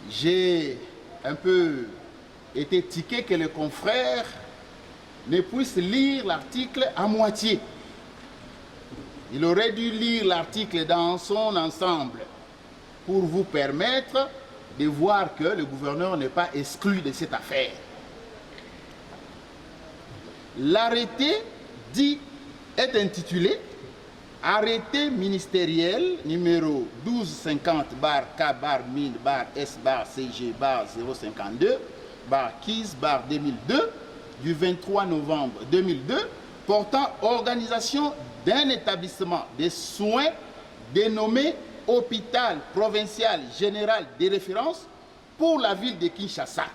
j'ai un peu été tiqué que les confrères ne puissent lire l'article à moitié. Il aurait dû lire l'article dans son ensemble pour vous permettre de voir que le gouverneur n'est pas exclu de cette affaire. L'arrêté dit est intitulé Arrêté ministériel numéro 1250-K-1000-SC-CG-052-KIS-2002 du 23 novembre 2002 portant organisation d'un établissement de soins dénommé Hôpital provincial général de référence pour la ville de Kinshasa.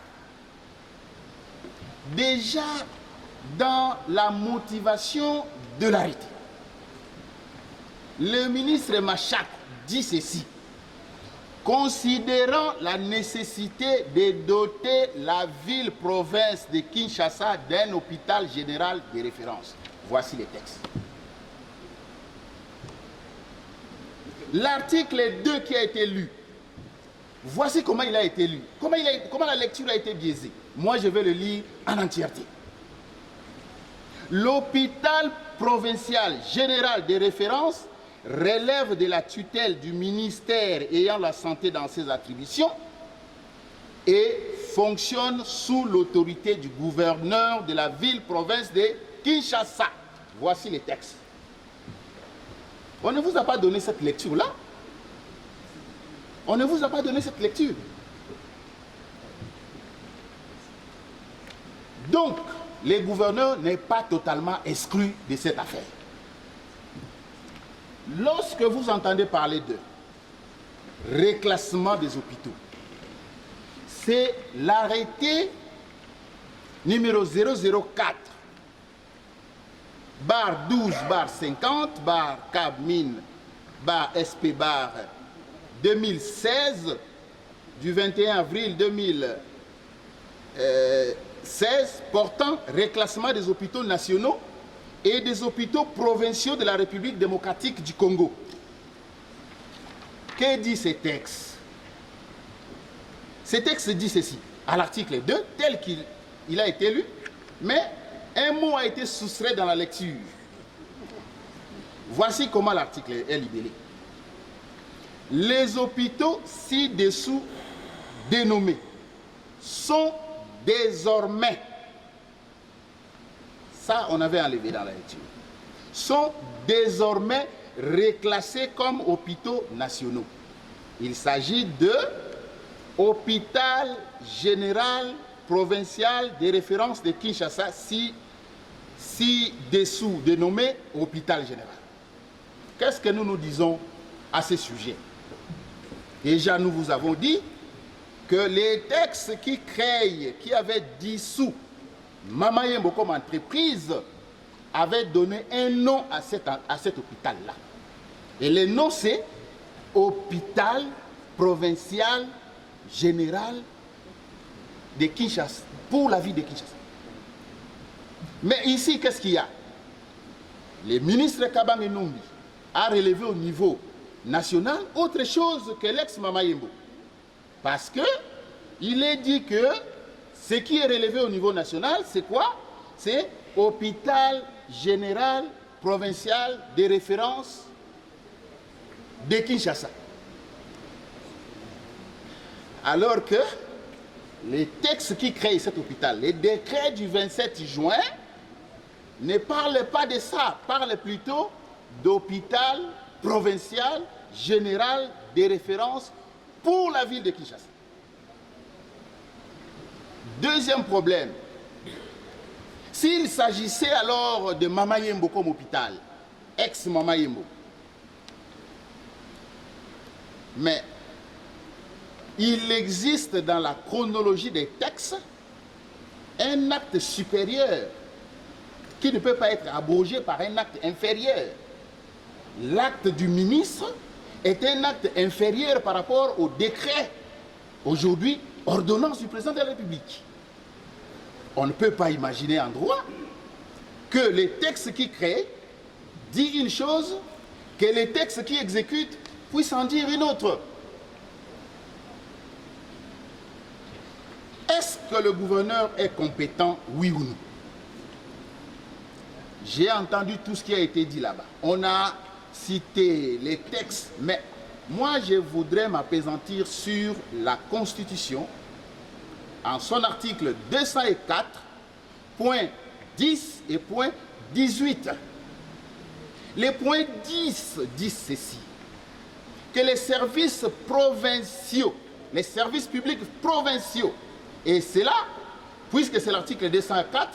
Déjà dans la motivation de l'arrêté, le ministre Machak dit ceci: considérant la nécessité de doter la ville-province de Kinshasa d'un hôpital général de référence. Voici les textes. L'article 2 qui a été lu, voici comment il a été lu, comment la lecture a été biaisée. Moi, je vais le lire en entièreté. L'hôpital provincial général de référence relève de la tutelle du ministère ayant la santé dans ses attributions et fonctionne sous l'autorité du gouverneur de la ville-province de Kinshasa. Voici les textes. On ne vous a pas donné cette lecture-là. On ne vous a pas donné cette lecture. Donc, les gouverneurs n'est pas totalement exclus de cette affaire. Lorsque vous entendez parler de reclassement des hôpitaux, c'est l'arrêté numéro 004 bar 12 bar 50 bar CAB-MIN bar SP bar 2016 du 21 avril 2016 portant reclassement des hôpitaux nationaux et des hôpitaux provinciaux de la République démocratique du Congo. Que dit ce texte? Ce texte dit ceci, à l'article 2, tel qu'il a été lu, mais un mot a été soustrait dans la lecture. Voici comment l'article est libellé. Les hôpitaux ci-dessous dénommés sont désormais, ça on avait enlevé dans la lecture, sont désormais reclassés comme hôpitaux nationaux. Il s'agit de hôpital général provincial de référence de Kinshasa, ci-dessous dénommé hôpital général. Qu'est-ce que nous nous disons à ce sujet? Déjà, nous vous avons dit que les textes qui créent, qui avaient dissous Mama Yembo comme entreprise, avaient donné un nom à cet hôpital-là. Et le nom, c'est Hôpital provincial général de Kinshasa, pour la ville de Kinshasa. Mais ici, qu'est-ce qu'il y a? Le ministre Kabang Numbi a relevé au niveau national autre chose que l'ex-Mama Yembo. Parce que il est dit que ce qui est relevé au niveau national, c'est quoi? C'est hôpital général provincial de référence de Kinshasa. Alors que les textes qui créent cet hôpital, les décrets du 27 juin, ne parlent pas de ça, parlent plutôt d'hôpital provincial général de référence pour la ville de Kinshasa. Deuxième problème, s'il s'agissait alors de Mama Yembo comme hôpital, ex-Mama Yembo, mais il existe dans la chronologie des textes un acte supérieur qui ne peut pas être abrogé par un acte inférieur. L'acte du ministre est un acte inférieur par rapport au décret, aujourd'hui, ordonnance du président de la République. On ne peut pas imaginer en droit que les textes qui créent disent une chose, que les textes qui exécutent puissent en dire une autre. Est-ce que le gouverneur est compétent, oui ou non? J'ai entendu tout ce qui a été dit là-bas. On a cité les textes, mais moi je voudrais m'appesantir sur la Constitution en son article 204, point 10 et point 18. Les points 10 disent ceci, que les services provinciaux, les services publics provinciaux, et c'est là, puisque c'est l'article 204,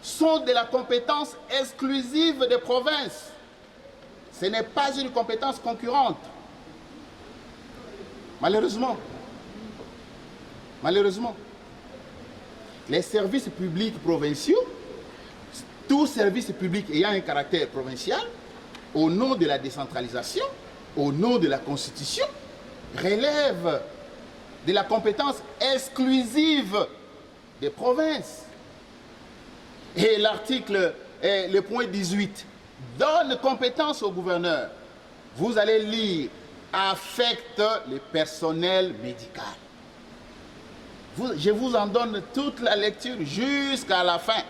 sont de la compétence exclusive des provinces. Ce n'est pas une compétence concurrente. Malheureusement, les services publics provinciaux, tout service public ayant un caractère provincial, au nom de la décentralisation, au nom de la Constitution, relèvent de la compétence exclusive des provinces. Et l'article, le point 18, donne compétence au gouverneur. Vous allez lire, affecte le personnel médical. Je vous en donne toute la lecture jusqu'à la fin,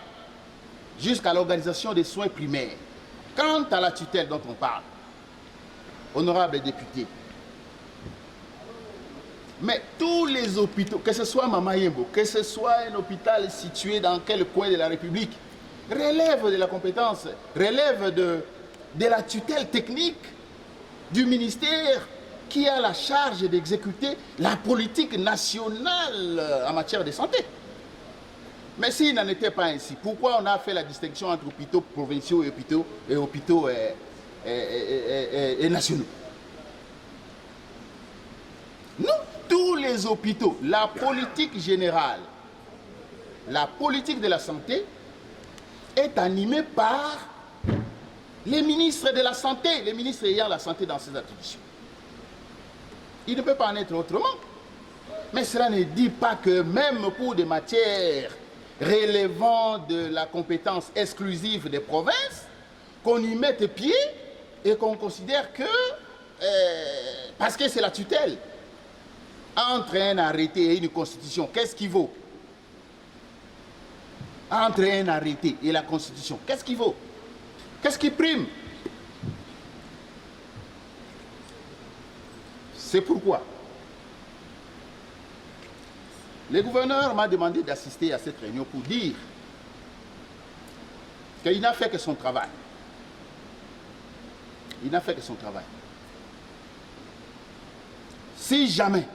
jusqu'à l'organisation des soins primaires. Quant à la tutelle dont on parle, honorable député, mais tous les hôpitaux, que ce soit Mama Yembo, que ce soit un hôpital situé dans quel coin de la République, relèvent de la compétence, relèvent de la tutelle technique du ministère qui a la charge d'exécuter la politique nationale en matière de santé. Mais s'il n'en était pas ainsi, pourquoi on a fait la distinction entre hôpitaux provinciaux et hôpitaux nationaux? Nous, tous les hôpitaux, la politique générale, la politique de la santé est animée par les ministres de la santé, les ministres ayant la santé dans ces attributions. Il ne peut pas en être autrement. Mais cela ne dit pas que même pour des matières relevant de la compétence exclusive des provinces, qu'on y mette pied et qu'on considère que, parce que c'est la tutelle, entre un arrêté et une constitution, qu'est-ce qui vaut? Entre un arrêté et la constitution, qu'est-ce qui vaut? Qu'est-ce qui prime? C'est pourquoi le gouverneur m'a demandé d'assister à cette réunion pour dire qu'il n'a fait que son travail. Il n'a fait que son travail. Si jamais,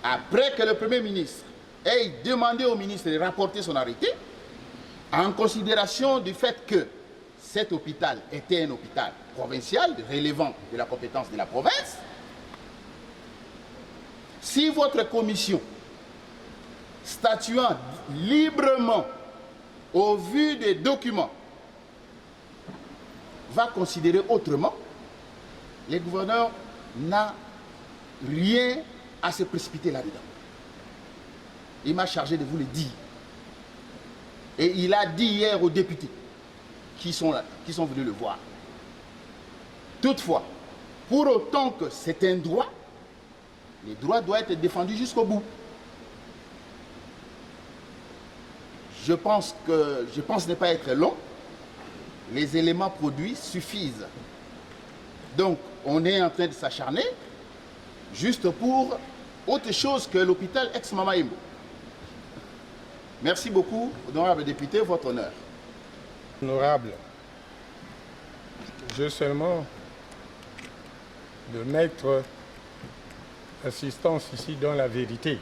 après que le Premier ministre ait demandé au ministre de rapporter son arrêté, en considération du fait que cet hôpital était un hôpital provincial, relevant de la compétence de la province, si votre commission, statuant librement au vu des documents, va considérer autrement, le gouverneur n'a rien à se précipiter là-dedans. Il m'a chargé de vous le dire. Et il a dit hier aux députés qui sont là, qui sont venus le voir. Toutefois, pour autant que c'est un droit, le droit doit être défendu jusqu'au bout. Je pense ne pas être long. Les éléments produits suffisent. Donc, on est en train de s'acharner juste pour autre chose que l'hôpital ex-Mama Emo. Merci beaucoup, honorable député, votre honneur. Honorable, je seulement de mettre assistance ici dans la vérité.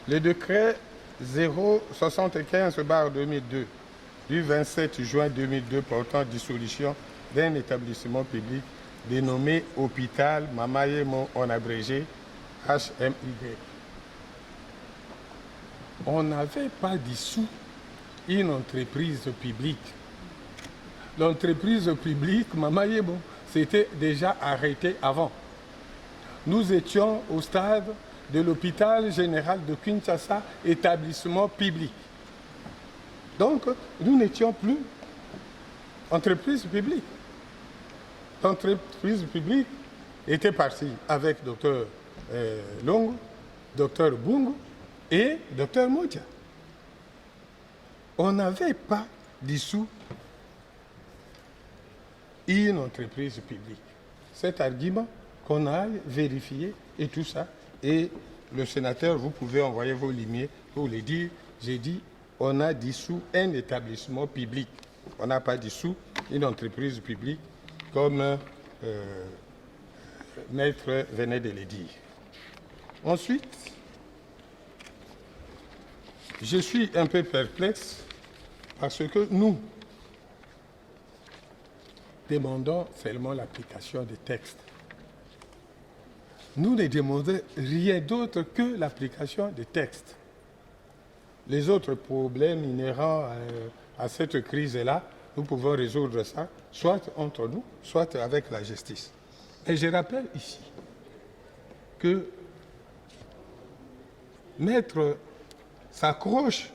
Le décret 075/2002 du 27 juin 2002 portant dissolution d'un établissement public dénommé Hôpital Mama Emo en abrégé HMY. On n'avait pas dissous une entreprise publique. L'entreprise publique Mama Emo s'était déjà arrêtée avant. Nous étions au stade de l'hôpital général de Kinshasa, établissement public. Donc, nous n'étions plus entreprise publique. L'entreprise publique était partie avec Dr Longo, Dr Bungo et Dr Modia. On n'avait pas dissous une entreprise publique. Cet argument qu'on aille vérifier et tout ça, et le sénateur, vous pouvez envoyer vos limiers pour les dire. J'ai dit, on a dissous un établissement public. On n'a pas dissous une entreprise publique comme Maître venait de le dire. Ensuite, je suis un peu perplexe parce que nous demandons seulement l'application des textes. Nous ne demandons rien d'autre que l'application des textes. Les autres problèmes inhérents à cette crise-là, nous pouvons résoudre ça, soit entre nous, soit avec la justice. Et je rappelle ici que Maître s'accroche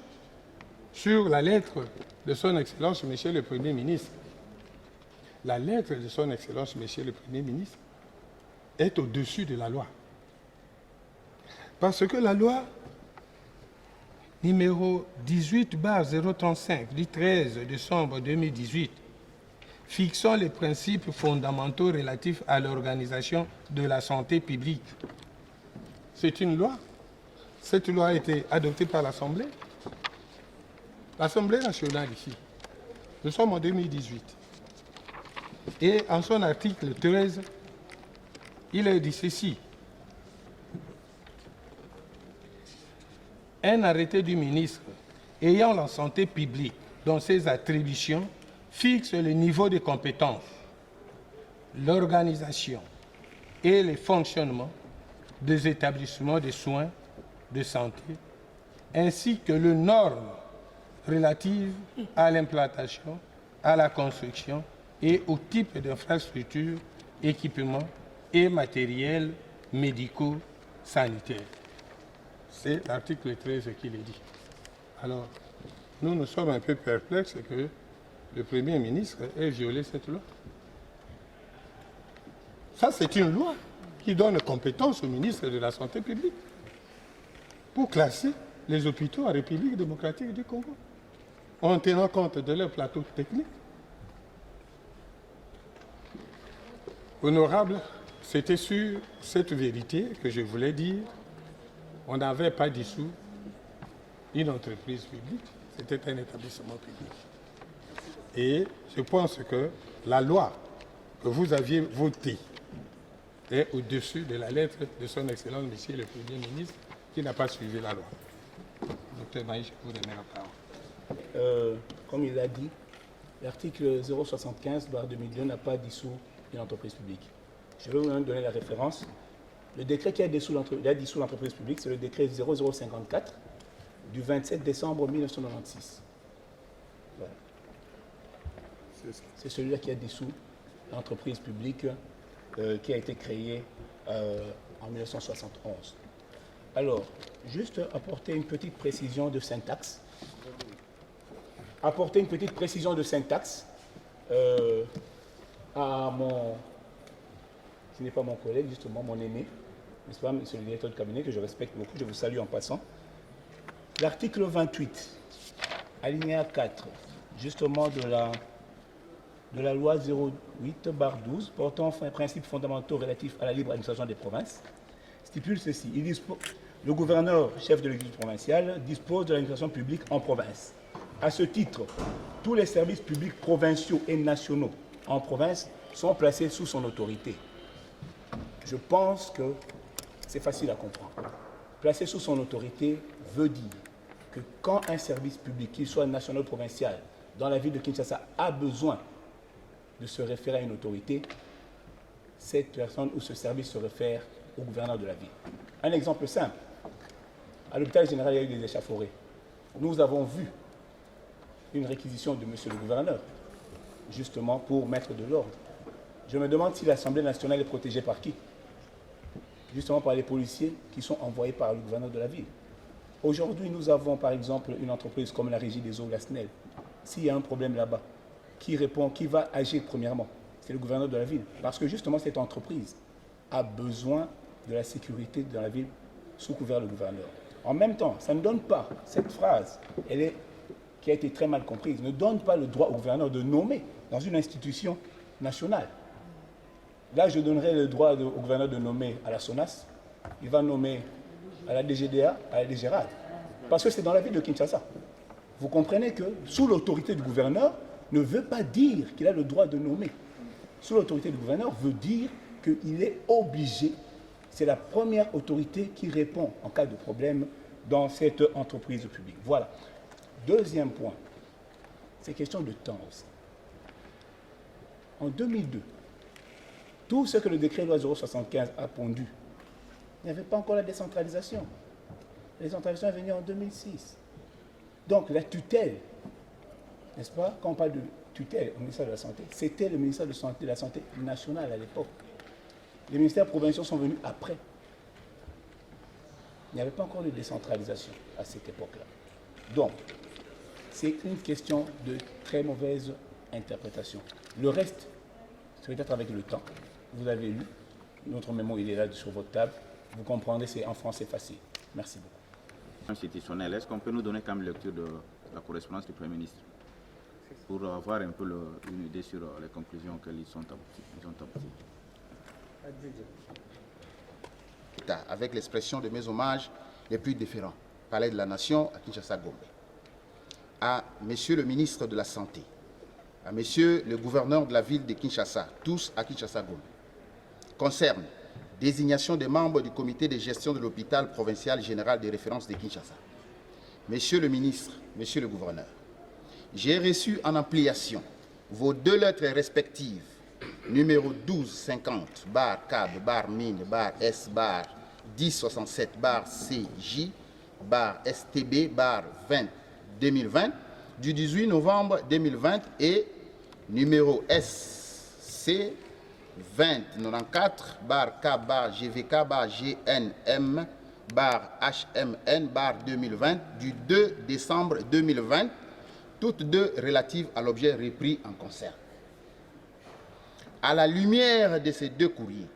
sur la lettre de son Excellence, Monsieur le Premier ministre. La lettre de son Excellence, Monsieur le Premier ministre, est au-dessus de la loi. Parce que la loi numéro 18/035 du 13 décembre 2018 fixant les principes fondamentaux relatifs à l'organisation de la santé publique. C'est une loi. Cette loi a été adoptée par l'Assemblée nationale ici. Nous sommes en 2018. Et en son article 13, il est dit ceci. Un arrêté du ministre ayant la santé publique dans ses attributions fixe le niveau de compétences, l'organisation et le fonctionnement des établissements de soins de santé, ainsi que les normes relatives à l'implantation, à la construction et au type d'infrastructures, équipements et matériels médicaux sanitaires. C'est l'article 13 qui le dit. Alors, nous sommes un peu perplexes que le Premier ministre ait violé cette loi. Ça, c'est une loi qui donne compétence au ministre de la Santé publique pour classer les hôpitaux en République démocratique du Congo, en tenant compte de leur plateau technique. Honorable, c'était sur cette vérité que je voulais dire. On n'avait pas dissous une entreprise publique, c'était un établissement public. Et je pense que la loi que vous aviez votée est au-dessus de la lettre de son Excellence, Monsieur le Premier ministre, qui n'a pas suivi la loi. Docteur Maïs, je vous remets la parole. Comme il l'a dit, l'article 075/2002 n'a pas dissous une entreprise publique. Je vais vous donner la référence. Le décret qui a dissous l'entreprise publique, c'est le décret 0054 du 27 décembre 1996. Voilà. C'est celui-là qui a dissous l'entreprise publique qui a été créée en 1971. Alors, juste apporter une petite précision de syntaxe. Apporter une petite précision de syntaxe à mon... Ce n'est pas mon collègue, justement, mon aîné, n'est-ce pas, monsieur le directeur de cabinet, que je respecte beaucoup, je vous salue en passant. L'article 28, alinéa 4, justement de la loi 08/12 portant principes fondamentaux relatifs à la libre administration des provinces, stipule ceci. Le gouverneur, chef de l'exécutif provincial, dispose de l'administration publique en province. À ce titre, tous les services publics provinciaux et nationaux en province sont placés sous son autorité. Je pense que c'est facile à comprendre. Placer sous son autorité veut dire que quand un service public, qu'il soit national ou provincial, dans la ville de Kinshasa, a besoin de se référer à une autorité, cette personne ou ce service se réfère au gouverneur de la ville. Un exemple simple. À l'hôpital général, il y a eu des échauffourées. Nous avons vu une réquisition de monsieur le gouverneur, justement pour mettre de l'ordre. Je me demande si l'Assemblée nationale est protégée par qui? Justement par les policiers qui sont envoyés par le gouverneur de la ville. Aujourd'hui, nous avons par exemple une entreprise comme la Régie des eaux, la SNEL. S'il y a un problème là-bas, qui répond, qui va agir premièrement? C'est le gouverneur de la ville. Parce que justement, cette entreprise a besoin de la sécurité dans la ville sous couvert le gouverneur. En même temps, ça ne donne pas, cette phrase, qui a été très mal comprise, ne donne pas le droit au gouverneur de nommer dans une institution nationale. Là, je donnerai le droit au gouverneur de nommer à la SONAS, il va nommer à la DGDA, à la DGRAD, parce que c'est dans la ville de Kinshasa. Vous comprenez que sous l'autorité du gouverneur ne veut pas dire qu'il a le droit de nommer. Sous l'autorité du gouverneur veut dire qu'il est obligé. C'est la première autorité qui répond en cas de problème dans cette entreprise publique. Voilà. Deuxième point, c'est question de temps aussi. En 2002, tout ce que le décret loi 075 a pondu, il n'y avait pas encore la décentralisation. La décentralisation est venue en 2006. Donc la tutelle, n'est-ce pas, quand on parle de tutelle au ministère de la Santé, c'était le ministère de la Santé nationale à l'époque. Les ministères provinciaux sont venus après. Il n'y avait pas encore de décentralisation à cette époque-là. Donc, c'est une question de très mauvaise interprétation. Le reste, c'est peut-être avec le temps. Vous avez lu, notre mémo, il est là sur votre table. Vous comprendrez, c'est en français facile. Merci beaucoup. Institutionnel, est-ce qu'on peut nous donner quand même lecture de la correspondance du Premier ministre pour avoir un peu une idée sur les conclusions auxquelles ils sont aboutis? Avec l'expression de mes hommages les plus différents, Palais de la Nation à Kinshasa Gombe, à Monsieur le ministre de la Santé, à Monsieur le gouverneur de la ville de Kinshasa, tous à Kinshasa-Goma, concerne désignation des membres du comité de gestion de l'hôpital provincial général de référence de Kinshasa. Monsieur le ministre, Monsieur le gouverneur, j'ai reçu en ampliation vos 2 lettres respectives, numéro 1250, bar CAB, bar mine, bar S, bar 1067, bar CJ, bar STB, bar 20, 2020, du 18 novembre 2020 et numéro SC 2094, bar K, bar GVK, bar GNM, bar HMN, bar 2020, du 2 décembre 2020, toutes 2 relatives à l'objet repris en concert. À la lumière de ces 2 courriers,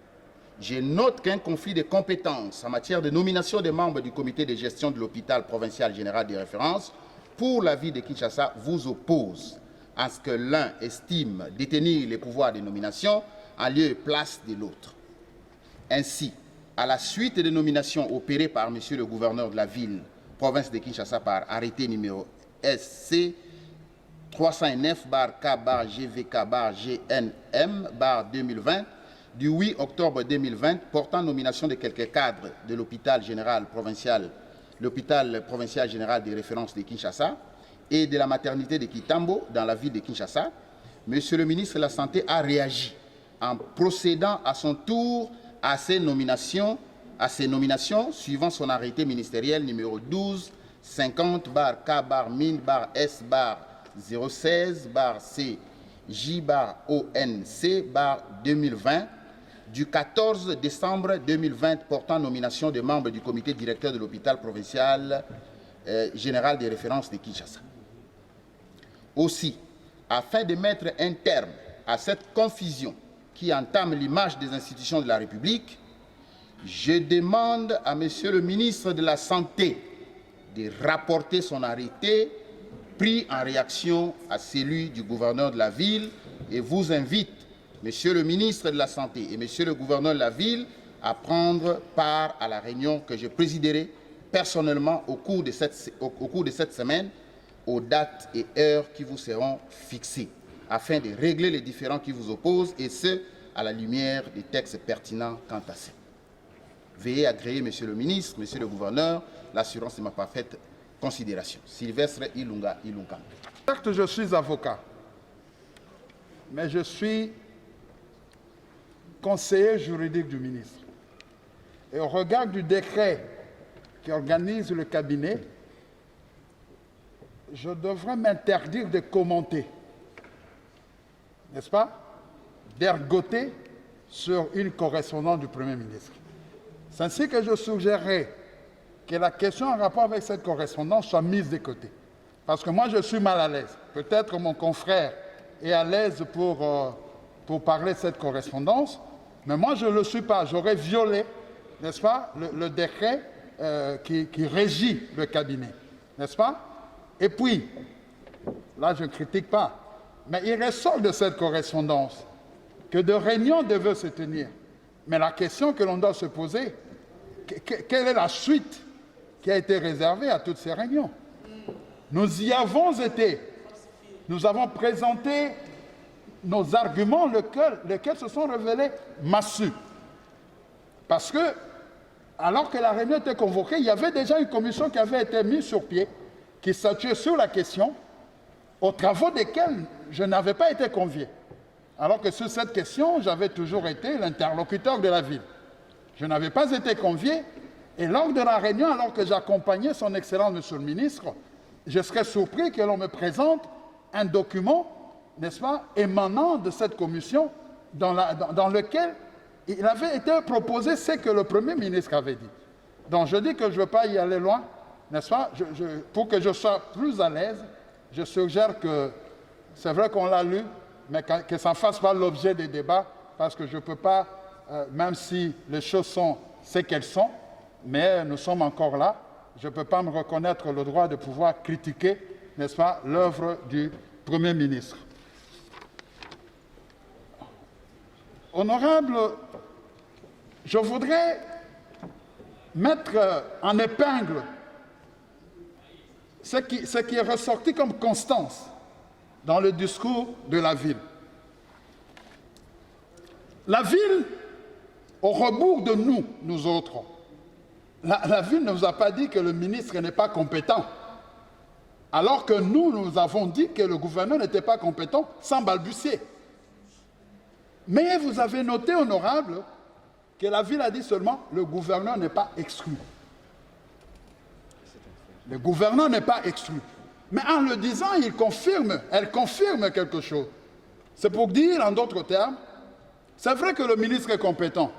je note qu'un conflit de compétences en matière de nomination des membres du comité de gestion de l'hôpital provincial général de référence pour la ville de Kinshasa vous oppose à ce que l'un estime détenir les pouvoirs de nomination en lieu et place de l'autre. Ainsi, à la suite des nominations opérées par M. le gouverneur de la ville, province de Kinshasa, par arrêté numéro SC 309 bar K bar GVK bar GNM bar 2020 du 8 octobre 2020 portant nomination de quelques cadres de l'hôpital provincial général de référence de Kinshasa et de la maternité de Kitambo dans la ville de Kinshasa, M. le ministre de la Santé a réagi en procédant à son tour à ces nominations suivant son arrêté ministériel numéro 1250 bar K bar mine bar S bar 016 bar C J bar ONC bar 2020 du 14 décembre 2020 portant nomination des membres du comité directeur de l'hôpital provincial général des références de Kinshasa. Aussi, afin de mettre un terme à cette confusion qui entame l'image des institutions de la République, je demande à Monsieur le ministre de la Santé de rapporter son arrêté pris en réaction à celui du gouverneur de la ville et vous invite, Monsieur le ministre de la Santé et Monsieur le gouverneur de la ville, à prendre part à la réunion que je présiderai personnellement au cours de cette semaine, aux dates et heures qui vous seront fixées, afin de régler les différends qui vous opposent, et ce, à la lumière des textes pertinents quant à ça. Veuillez agréer, Monsieur le ministre, Monsieur le gouverneur, l'assurance de ma parfaite considération. Sylvestre Ilunga Ilunga. Certes, je suis avocat, mais je suis conseiller juridique du ministre. Et au regard du décret qui organise le cabinet, je devrais m'interdire de commenter, n'est-ce pas, d'ergoter sur une correspondance du Premier ministre. C'est ainsi que je suggérerais que la question en rapport avec cette correspondance soit mise de côté. Parce que moi, je suis mal à l'aise. Peut-être mon confrère est à l'aise pour parler de cette correspondance, mais moi, je ne le suis pas. J'aurais violé, n'est-ce pas, le décret qui régit le cabinet, n'est-ce pas? Et puis, là, je ne critique pas, mais il ressort de cette correspondance que de réunions devaient se tenir. Mais la question que l'on doit se poser, quelle est la suite qui a été réservée à toutes ces réunions? Nous y avons été. Nous avons présenté nos arguments, lesquels se sont révélés massifs. Parce que, alors que la réunion était convoquée, il y avait déjà une commission qui avait été mise sur pied, qui statuait sur la question, aux travaux desquels je n'avais pas été convié. Alors que sur cette question, j'avais toujours été l'interlocuteur de la ville. Je n'avais pas été convié, et lors de la réunion, alors que j'accompagnais son Excellence Monsieur le Ministre, je serais surpris que l'on me présente un document, n'est-ce pas, émanant de cette commission, dans lequel il avait été proposé ce que le Premier ministre avait dit. Donc je dis que je ne veux pas y aller loin, n'est-ce pas, pour que je sois plus à l'aise, je suggère que, c'est vrai qu'on l'a lu, mais que ça ne fasse pas l'objet des débats, parce que je ne peux pas, même si les choses sont ce qu'elles sont, mais nous sommes encore là, je ne peux pas me reconnaître le droit de pouvoir critiquer, n'est-ce pas, l'œuvre du Premier ministre. Honorable, je voudrais mettre en épingle ce qui est ressorti comme constance dans le discours de la ville. La ville, au rebours de nous, nous autres, la ville ne nous a pas dit que le ministre n'est pas compétent, alors que nous avons dit que le gouverneur n'était pas compétent sans balbutier. Mais vous avez noté, honorable, que la ville a dit seulement le gouverneur n'est pas exclu. Le gouverneur n'est pas exclu. Mais en le disant, elle confirme quelque chose. C'est pour dire, en d'autres termes, c'est vrai que le ministre est compétent,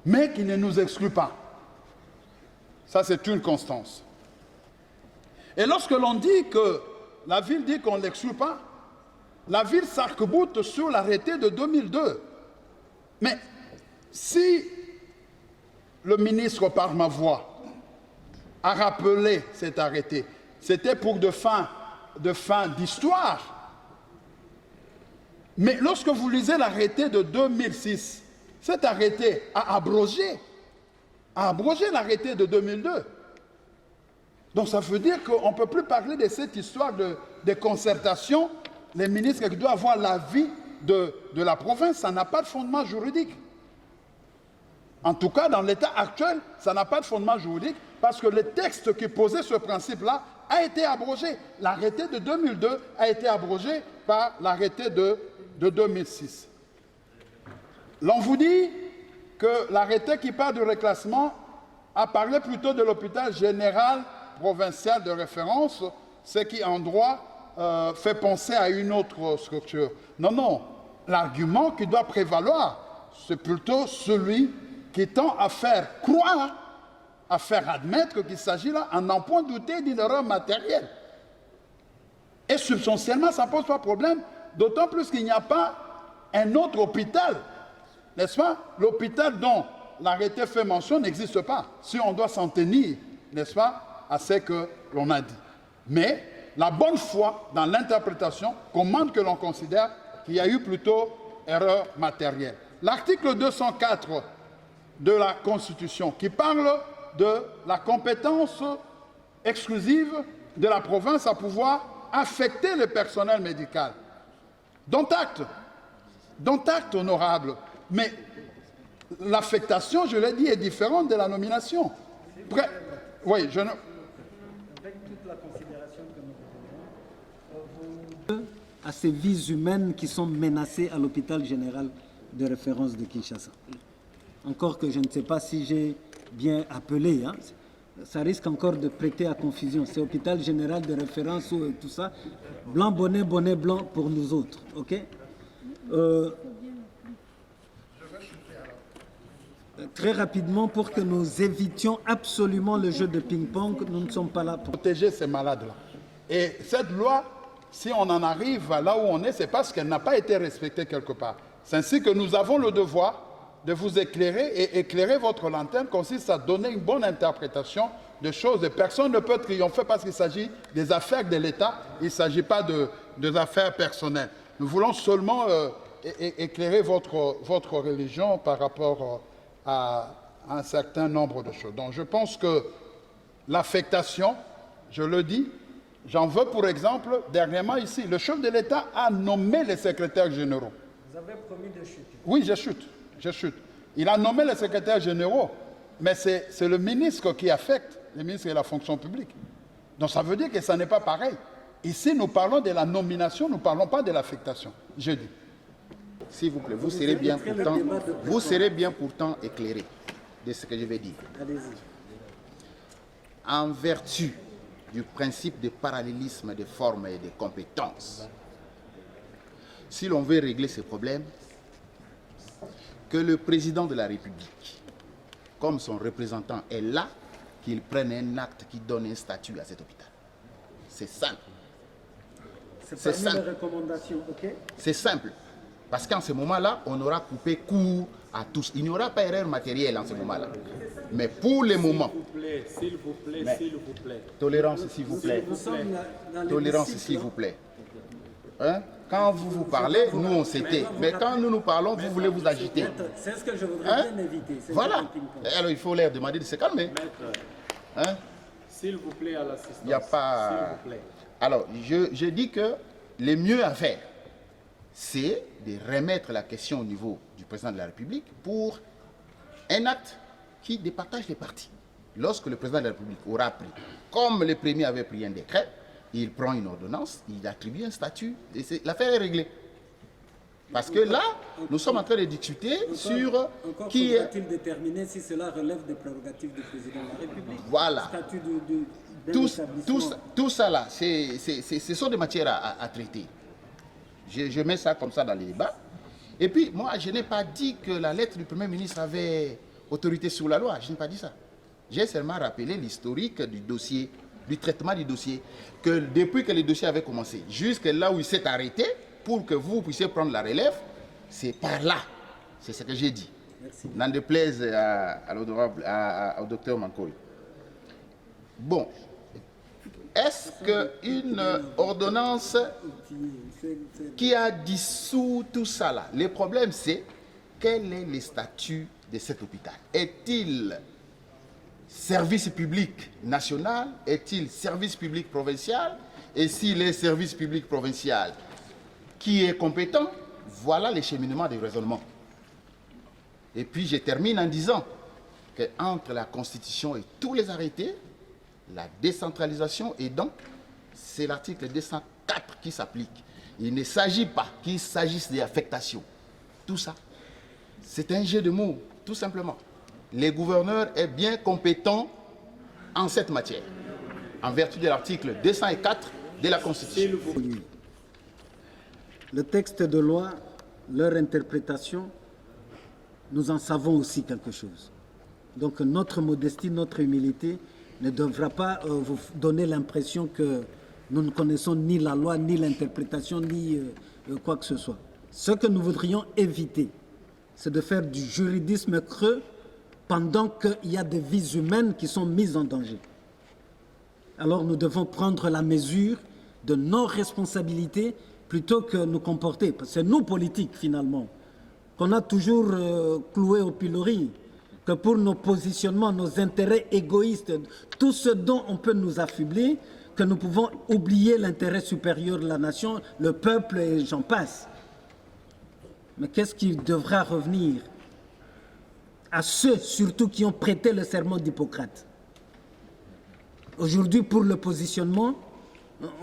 mais qu'il ne nous exclut pas. Ça, c'est une constance. Et lorsque l'on dit que la ville dit qu'on ne l'exclut pas, la ville s'arc-boute sur l'arrêté de 2002. Mais si le ministre, par ma voix, a rappelé cet arrêté, c'était pour de fin d'histoire. Mais lorsque vous lisez l'arrêté de 2006, cet arrêté a abrogé l'arrêté de 2002. Donc ça veut dire qu'on ne peut plus parler de cette histoire de concertation. Les ministres qui doivent avoir l'avis de la province, ça n'a pas de fondement juridique. En tout cas, dans l'état actuel, ça n'a pas de fondement juridique parce que le texte qui posait ce principe-là a été abrogé. L'arrêté de 2002 a été abrogé par l'arrêté de 2006. L'on vous dit que l'arrêté qui parle du reclassement a parlé plutôt de l'hôpital général provincial de référence, ce qui en droit fait penser à une autre structure. Non, l'argument qui doit prévaloir, c'est plutôt celui qui tend à faire croire, à faire admettre qu'il s'agit là, à n'en point douter, d'une erreur matérielle. Et substantiellement, ça ne pose pas de problème, d'autant plus qu'il n'y a pas un autre hôpital, n'est-ce pas? L'hôpital dont l'arrêté fait mention n'existe pas, si on doit s'en tenir, n'est-ce pas, à ce que l'on a dit. Mais la bonne foi dans l'interprétation commande que l'on considère qu'il y a eu plutôt erreur matérielle. L'article 204 de la Constitution qui parle de la compétence exclusive de la province à pouvoir affecter le personnel médical. Dont acte honorable. Mais l'affectation, je l'ai dit, est différente de la nomination. Oui, je ne... Avec toute la considération que nous donnons, à ces vies humaines qui sont menacées à l'hôpital général de référence de Kinshasa. Encore que je ne sais pas si j'ai bien appelé, hein. Ça risque encore de prêter à confusion. C'est hôpital général de référence ou tout ça. Blanc, bonnet, bonnet blanc pour nous autres. OK? Très rapidement, pour que nous évitions absolument le jeu de ping-pong, nous ne sommes pas là pour protéger ces malades-là. Et cette loi, si on en arrive là où on est, c'est parce qu'elle n'a pas été respectée quelque part. C'est ainsi que nous avons le devoir de vous éclairer, et éclairer votre lanterne consiste à donner une bonne interprétation de choses. Et personne ne peut triompher parce qu'il s'agit des affaires de l'État, il ne s'agit pas des affaires personnelles. Nous voulons seulement éclairer votre religion par rapport à un certain nombre de choses. Donc je pense que l'affectation, je le dis, j'en veux pour exemple, dernièrement ici, le chef de l'État a nommé les secrétaires généraux. Vous avez promis de chuter. Oui, je chute. Il a nommé les secrétaires généraux, mais c'est le ministre qui affecte, le ministre de la fonction publique. Donc ça veut dire que ça n'est pas pareil. Ici, nous parlons de la nomination, nous ne parlons pas de l'affectation. Je dis. S'il vous plaît, vous serez bien pourtant éclairé de ce que je vais dire. Allez-y. En vertu du principe de parallélisme des formes et des compétences, si l'on veut régler ces problèmes, que le président de la République, comme son représentant est là, qu'il prenne un acte qui donne un statut à cet hôpital. C'est simple. C'est parmi les recommandations, ok? C'est simple. Parce qu'en ce moment-là, on aura coupé court à tous. Il n'y aura pas erreur matérielle en ce moment-là. Mais pour le moment... S'il vous plaît. Tolérance, s'il vous plaît. Tolérance, s'il vous plaît. Hein? Quand vous parlez, nous on s'était. Mais quand nous parlons, vous voulez vous agiter. C'est ce que je voudrais bien éviter. Voilà. Alors il faut leur demander de se calmer. S'il vous plaît, à l'assistance. Il n'y a pas... S'il vous plaît. Alors, je dis que le mieux à faire, c'est de remettre la question au niveau du président de la République pour un acte qui départage les partis. Lorsque le président de la République aura pris, comme le premier avait pris un décret, il prend une ordonnance, il attribue un statut, et l'affaire est réglée. Parce que là, nous sommes en train de discuter sur qui est... Faudra-t-il déterminer si cela relève des prérogatives du président de la République? Voilà. Statut Tout ça là, ce sont des matières à traiter. Je mets ça comme ça dans les débats. Et puis, moi, je n'ai pas dit que la lettre du Premier ministre avait autorité sur la loi. Je n'ai pas dit ça. J'ai seulement rappelé l'historique du dossier, du traitement du dossier, que depuis que le dossier avait commencé, jusqu'à là où il s'est arrêté, pour que vous puissiez prendre la relève, c'est par là. C'est ce que j'ai dit. N'en déplaise au docteur Mankoy. Bon. Est-ce qu'une ordonnance qui a dissous tout ça là, le problème c'est quel est le statut de cet hôpital? Est-il service public national? Est-il service public provincial? Et s'il est service public provincial, qui est compétent? Voilà les cheminements du raisonnement. Et puis je termine en disant qu'entre la Constitution et tous les arrêtés, la décentralisation, et donc c'est l'article 204 qui s'applique. Il ne s'agit pas qu'il s'agisse d'affectation. Tout ça, c'est un jeu de mots, tout simplement. Le gouverneur est bien compétent en cette matière, en vertu de l'article 204 de la Constitution. Le texte de loi, leur interprétation, nous en savons aussi quelque chose. Donc notre modestie, notre humilité ne devra pas vous donner l'impression que nous ne connaissons ni la loi, ni l'interprétation, ni quoi que ce soit. Ce que nous voudrions éviter, c'est de faire du juridisme creux pendant qu'il y a des vies humaines qui sont mises en danger. Alors nous devons prendre la mesure de nos responsabilités plutôt que nous comporter. Parce que c'est nous, politiques, finalement, qu'on a toujours cloué au pilori, que pour nos positionnements, nos intérêts égoïstes, tout ce dont on peut nous affubler, que nous pouvons oublier l'intérêt supérieur de la nation, le peuple et j'en passe. Mais qu'est-ce qui devra revenir à ceux, surtout, qui ont prêté le serment d'Hippocrate? Aujourd'hui, pour le positionnement,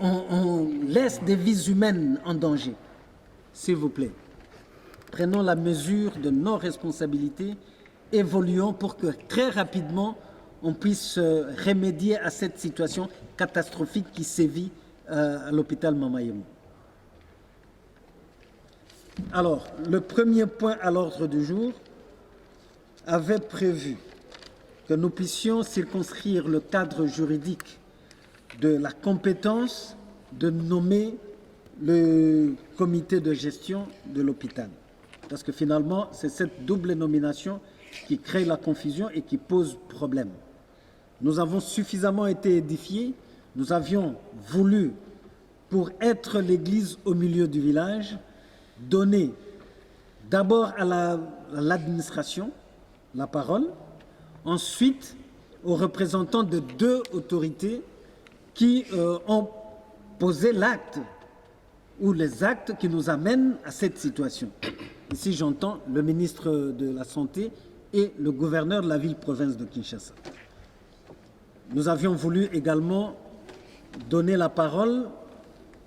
on laisse des vies humaines en danger. S'il vous plaît, prenons la mesure de nos responsabilités, évoluons pour que très rapidement on puisse remédier à cette situation catastrophique qui sévit à l'hôpital Mama Yemo. Alors, le premier point à l'ordre du jour avait prévu que nous puissions circonscrire le cadre juridique de la compétence de nommer le comité de gestion de l'hôpital. Parce que finalement, c'est cette double nomination qui crée la confusion et qui pose problème. Nous avons suffisamment été édifiés, nous avions voulu, pour être l'église au milieu du village, donner d'abord à l'administration la parole, ensuite aux représentants de deux autorités qui ont posé l'acte ou les actes qui nous amènent à cette situation. Ici, j'entends le ministre de la Santé et le gouverneur de la ville-province de Kinshasa. Nous avions voulu également donner la parole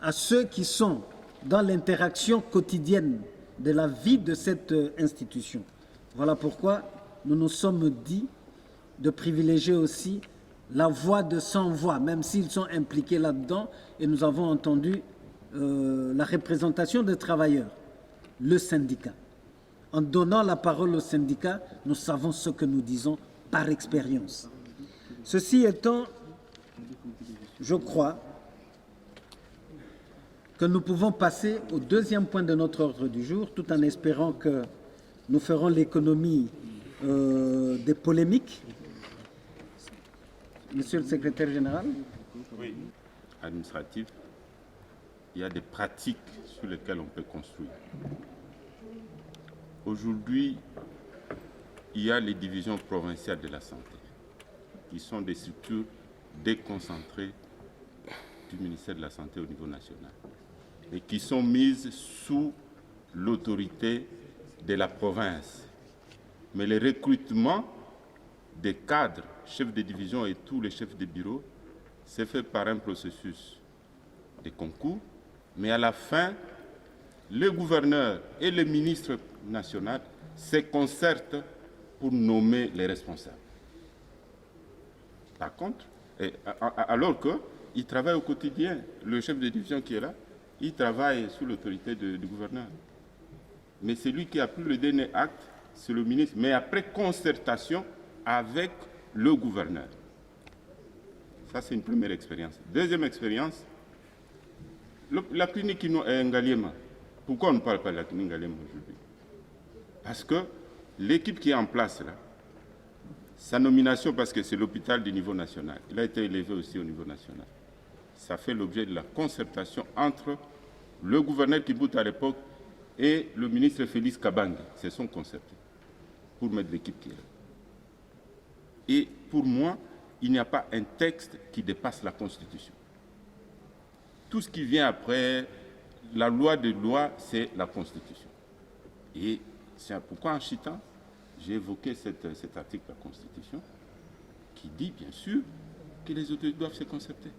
à ceux qui sont dans l'interaction quotidienne de la vie de cette institution. Voilà pourquoi nous nous sommes dit de privilégier aussi la voix de sans-voix, même s'ils sont impliqués là-dedans, et nous avons entendu la représentation des travailleurs, le syndicat. En donnant la parole au syndicat, nous savons ce que nous disons par expérience. Ceci étant, je crois que nous pouvons passer au deuxième point de notre ordre du jour, tout en espérant que nous ferons l'économie des polémiques. Monsieur le secrétaire général. Oui. Administratif, il y a des pratiques sur lesquelles on peut construire. Aujourd'hui, il y a les divisions provinciales de la santé, qui sont des structures déconcentrées du ministère de la Santé au niveau national. et qui sont mises sous l'autorité de la province. Mais le recrutement des cadres, chefs de division et tous les chefs de bureau, c'est fait par un processus de concours, mais à la fin, le gouverneur et le ministre national se concertent pour nommer les responsables. Par contre, alors qu'il travaille au quotidien, le chef de division qui est là, il travaille sous l'autorité du gouverneur. Mais celui qui a pris le dernier acte, c'est le ministre, mais après concertation avec le gouverneur. Ça, c'est une première expérience. Deuxième expérience, la clinique Ngaliema. Pourquoi on ne parle pas de la clinique Ngaliema aujourd'hui? Parce que l'équipe qui est en place là, sa nomination, parce que c'est l'hôpital du niveau national, il a été élevé aussi au niveau national. Ça fait l'objet de la concertation entre le gouverneur Kibout à l'époque et le ministre Félix Kabange. Se sont concertés pour mettre l'équipe qui est là. Et pour moi, il n'y a pas un texte qui dépasse la Constitution. Tout ce qui vient après, la loi de loi, c'est la Constitution. Et c'est pourquoi en chitant, j'ai évoqué cet article de la Constitution qui dit, bien sûr, que les autorités doivent se concerter.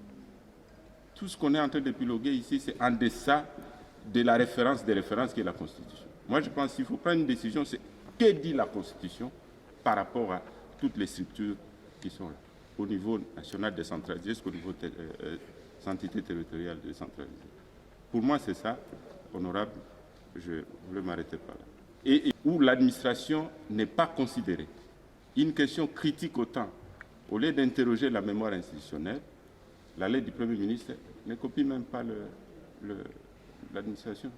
Tout ce qu'on est en train d'épiloguer ici, c'est en deçà de la référence des références qui est la Constitution. Moi, je pense qu'il faut prendre une décision, c'est que dit la Constitution par rapport à toutes les structures qui sont là, au niveau national décentralisé jusqu'au niveau entité territoriale décentralisée. Pour moi, c'est ça, honorable, je voulais m'arrêter par là. Et où l'administration n'est pas considérée. Une question critique autant, au lieu d'interroger la mémoire institutionnelle, la lettre du Premier ministre ne copie même pas l'administration.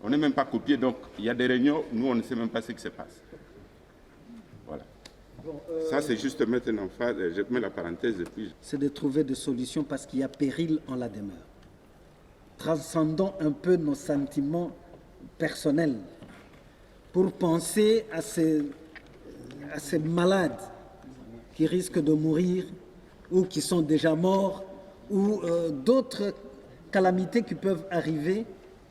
On n'est même pas copié, donc il y a des réunions, nous on ne sait même pas ce qui se passe. Voilà. Bon, ça c'est juste mettre une emphase, je mets la parenthèse et puis... C'est de trouver des solutions parce qu'il y a péril en la demeure. Transcendons un peu nos sentiments personnels pour penser à ces malades qui risquent de mourir ou qui sont déjà morts ou d'autres calamités qui peuvent arriver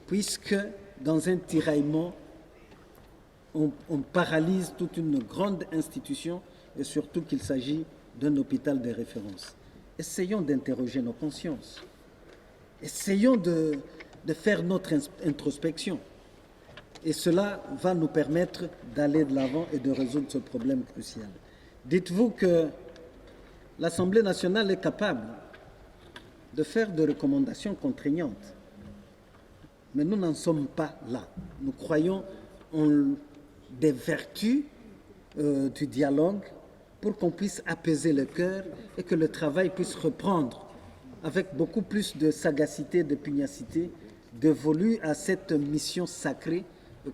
puisque dans un tiraillement, on paralyse toute une grande institution et surtout qu'il s'agit d'un hôpital de référence. Essayons d'interroger nos consciences. Essayons de faire notre introspection. Et cela va nous permettre d'aller de l'avant et de résoudre ce problème crucial. Dites-vous que l'Assemblée nationale est capable de faire des recommandations contraignantes. Mais nous n'en sommes pas là. Nous croyons en des vertus du dialogue pour qu'on puisse apaiser le cœur et que le travail puisse reprendre avec beaucoup plus de sagacité, de pugnacité, dévolue à cette mission sacrée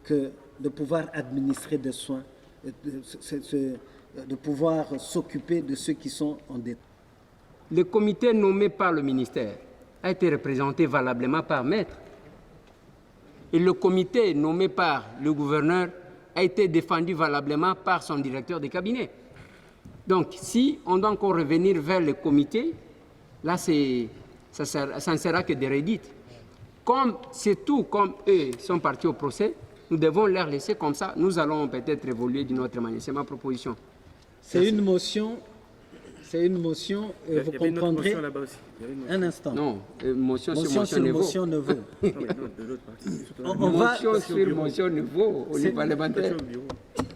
que de pouvoir administrer des soins, de pouvoir s'occuper de ceux qui sont en détresse. Le comité nommé par le ministère a été représenté valablement par maître. Et le comité nommé par le gouverneur a été défendu valablement par son directeur de cabinet. Donc, si on doit encore revenir vers le comité, là, ça ne sera que des redites. Comme c'est tout, comme eux sont partis au procès, nous devons leur laisser comme ça. Nous allons peut-être évoluer d'une autre manière. C'est ma proposition. C'est une motion. C'est une motion. Vous comprendrez. Un instant. Non, motion sur motion Neveu. Motion sur motion Neveu au niveau parlementaire.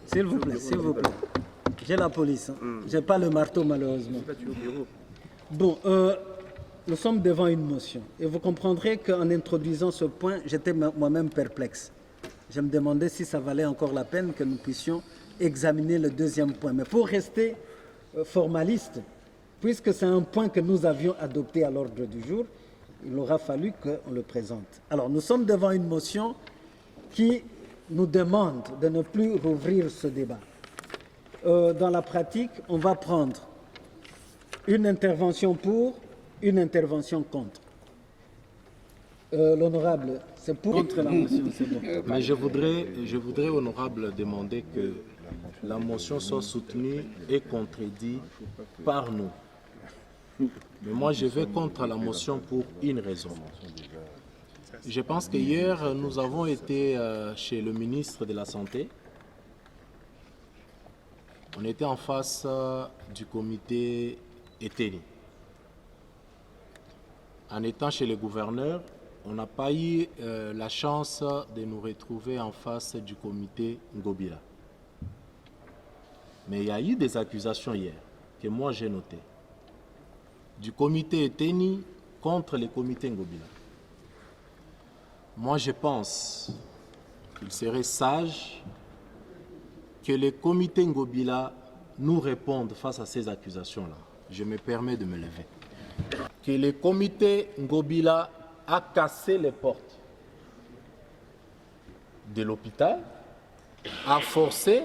S'il vous plaît, s'il vous plaît. J'ai la police. Hein. Je n'ai pas le marteau, malheureusement. Bon, nous sommes devant une motion. Et vous comprendrez qu'en introduisant ce point, j'étais moi-même perplexe. Je me demandais si ça valait encore la peine que nous puissions examiner le deuxième point. Mais pour rester formaliste, puisque c'est un point que nous avions adopté à l'ordre du jour, il aura fallu qu'on le présente. Alors, nous sommes devant une motion qui nous demande de ne plus rouvrir ce débat. Dans la pratique, on va prendre une intervention pour, une intervention contre. L'honorable, c'est pour contre la motion, c'est bon. Mais je voudrais, honorable, demander que la motion soit soutenue et contredite par nous. Mais moi, je vais contre la motion pour une raison. Je pense que hier, nous avons été chez le ministre de la Santé. On était en face du comité ETENI. En étant chez le gouverneur, on n'a pas eu la chance de nous retrouver en face du comité Ngobila. Mais il y a eu des accusations hier que moi j'ai notées. Du comité ETENI contre le comité Ngobila. Moi je pense qu'il serait sage que le comité Ngobila nous réponde face à ces accusations-là. Je me permets de me lever. Que le comité Ngobila a cassé les portes de l'hôpital, a forcé,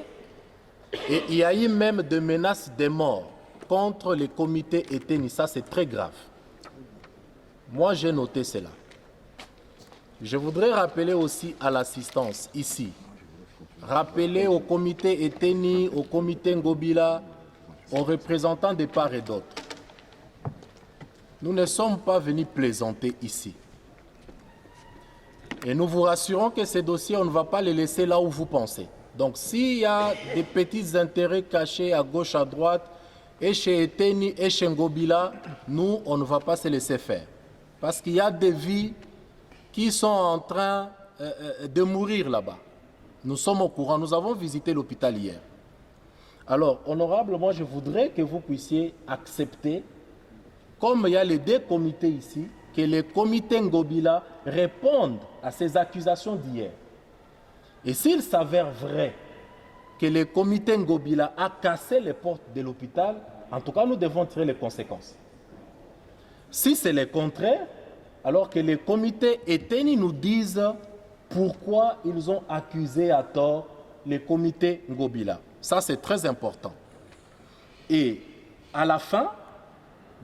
et il y a eu même des menaces de mort contre le comité ETENI. Ça, c'est très grave. Moi, j'ai noté cela. Je voudrais rappeler aussi à l'assistance ici, rappeler au comité ETENI, au comité Ngobila, aux représentants de part et d'autre. Nous ne sommes pas venus plaisanter ici. Et nous vous rassurons que ces dossiers, on ne va pas les laisser là où vous pensez. Donc s'il y a des petits intérêts cachés à gauche, à droite, et chez ETENI et chez Ngobila, nous, on ne va pas se laisser faire. Parce qu'il y a des vies qui sont en train de mourir là-bas. Nous sommes au courant, nous avons visité l'hôpital hier. Alors, honorable, moi je voudrais que vous puissiez accepter, comme il y a les deux comités ici, que le comité Ngobila réponde à ces accusations d'hier. Et s'il s'avère vrai que le comité Ngobila a cassé les portes de l'hôpital, en tout cas, nous devons tirer les conséquences. Si c'est le contraire, alors que les comités ETENI nous disent pourquoi ils ont accusé à tort le comité Ngobila. Ça, c'est très important. Et à la fin,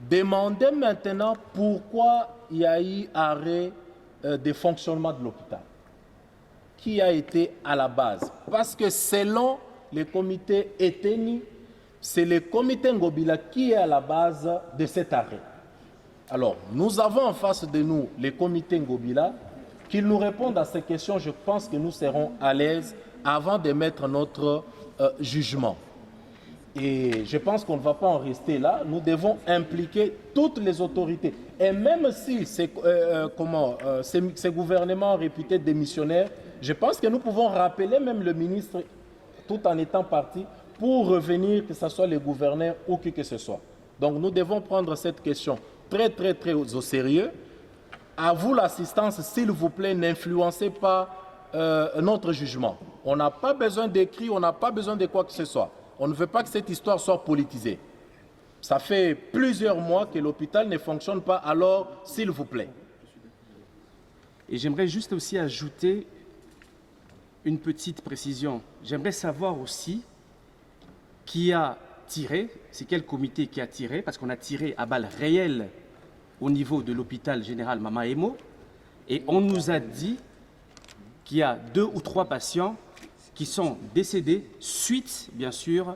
demandez maintenant pourquoi il y a eu arrêt de fonctionnement de l'hôpital. Qui a été à la base? Parce que selon le comité ETENI, c'est le comité Ngobila qui est à la base de cet arrêt. Alors, nous avons en face de nous le comité Ngobila. Qu'ils nous répondent à ces questions, je pense que nous serons à l'aise avant de mettre notre jugement. Et je pense qu'on ne va pas en rester là. Nous devons impliquer toutes les autorités. Et même si ces gouvernements réputés démissionnaires, je pense que nous pouvons rappeler même le ministre tout en étant parti pour revenir, que ce soit les gouverneurs ou qui que ce soit. Donc nous devons prendre cette question très au sérieux. À vous l'assistance, s'il vous plaît, n'influencez pas notre jugement. On n'a pas besoin d'écrit, on n'a pas besoin de quoi que ce soit. On ne veut pas que cette histoire soit politisée. Ça fait plusieurs mois que l'hôpital ne fonctionne pas, alors s'il vous plaît. Et j'aimerais juste aussi ajouter une petite précision. J'aimerais savoir aussi qui a tiré, c'est quel comité qui a tiré, parce qu'on a tiré à balles réelles au niveau de l'hôpital général Mama Emo, et on nous a dit qu'il y a 2 ou 3 patients qui sont décédés suite, bien sûr,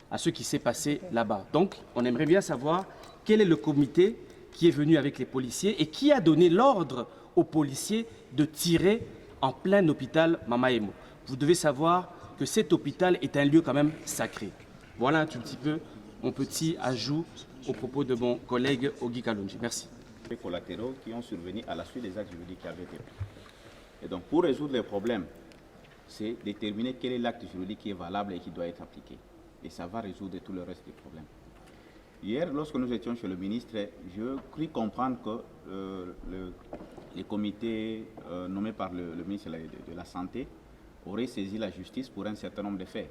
à ce qui s'est passé là-bas. Donc, on aimerait bien savoir quel est le comité qui est venu avec les policiers et qui a donné l'ordre aux policiers de tirer en plein hôpital Mama Emo. Vous devez savoir que cet hôpital est un lieu quand même sacré. Voilà un tout petit peu mon petit ajout au propos de mon collègue Ogi Kalonji. Merci. Les collatéraux qui ont survenu à la suite des actes juridiques qui avaient été pris. Et donc, pour résoudre les problèmes, c'est déterminer quel est l'acte juridique qui est valable et qui doit être appliqué. Et ça va résoudre tout le reste des problèmes. Hier, lorsque nous étions chez le ministre, je crus comprendre que les comités nommés par le ministre de la Santé auraient saisi la justice pour un certain nombre de faits.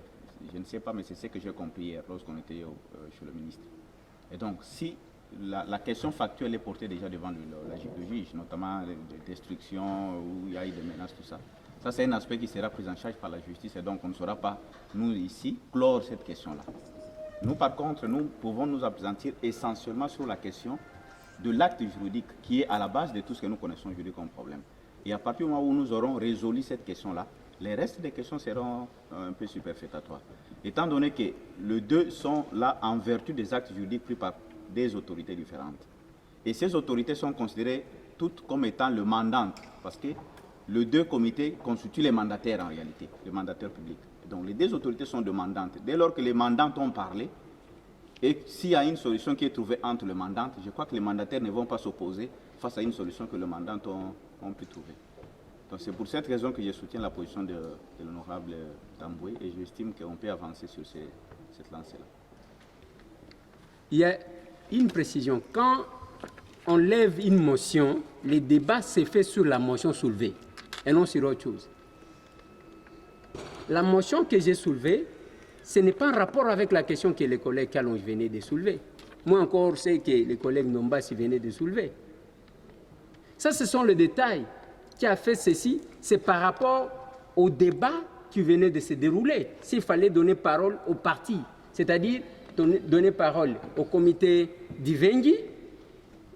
Je ne sais pas, mais c'est ce que j'ai compris hier lorsqu'on était chez le ministre. Et donc, si la question factuelle est portée déjà devant le juge, notamment les destructions, où il y a eu des menaces, tout ça, ça c'est un aspect qui sera pris en charge par la justice et donc on ne saura pas, nous ici, clore cette question-là. Nous, par contre, nous pouvons nous appesantir essentiellement sur la question de l'acte juridique qui est à la base de tout ce que nous connaissons aujourd'hui comme problème. Et à partir du moment où nous aurons résolu cette question-là, les restes des questions seront un peu superfétatoires. Étant donné que les deux sont là en vertu des actes juridiques pris par des autorités différentes. Et ces autorités sont considérées toutes comme étant le mandant, parce que les deux comités constituent les mandataires en réalité, les mandataires publics. Donc les deux autorités sont demandantes. Dès lors que les mandantes ont parlé, et s'il y a une solution qui est trouvée entre les mandantes, je crois que les mandataires ne vont pas s'opposer face à une solution que les mandantes ont pu trouver. Donc c'est pour cette raison que je soutiens la position de l'honorable Tamboué et j'estime qu'on peut avancer sur cette lancée-là. Il y a une précision. Quand on lève une motion, le débat s'est fait sur la motion soulevée et non sur autre chose. La motion que j'ai soulevée, ce n'est pas en rapport avec la question que les collègues Kalonge venaient de soulever. Moi encore, c'est que les collègues Nombas venaient de soulever. Ça, ce sont les détails qui a fait ceci. C'est par rapport au débat qui venait de se dérouler. S'il fallait donner parole aux partis, c'est-à-dire donner parole au comité d'Ivengi,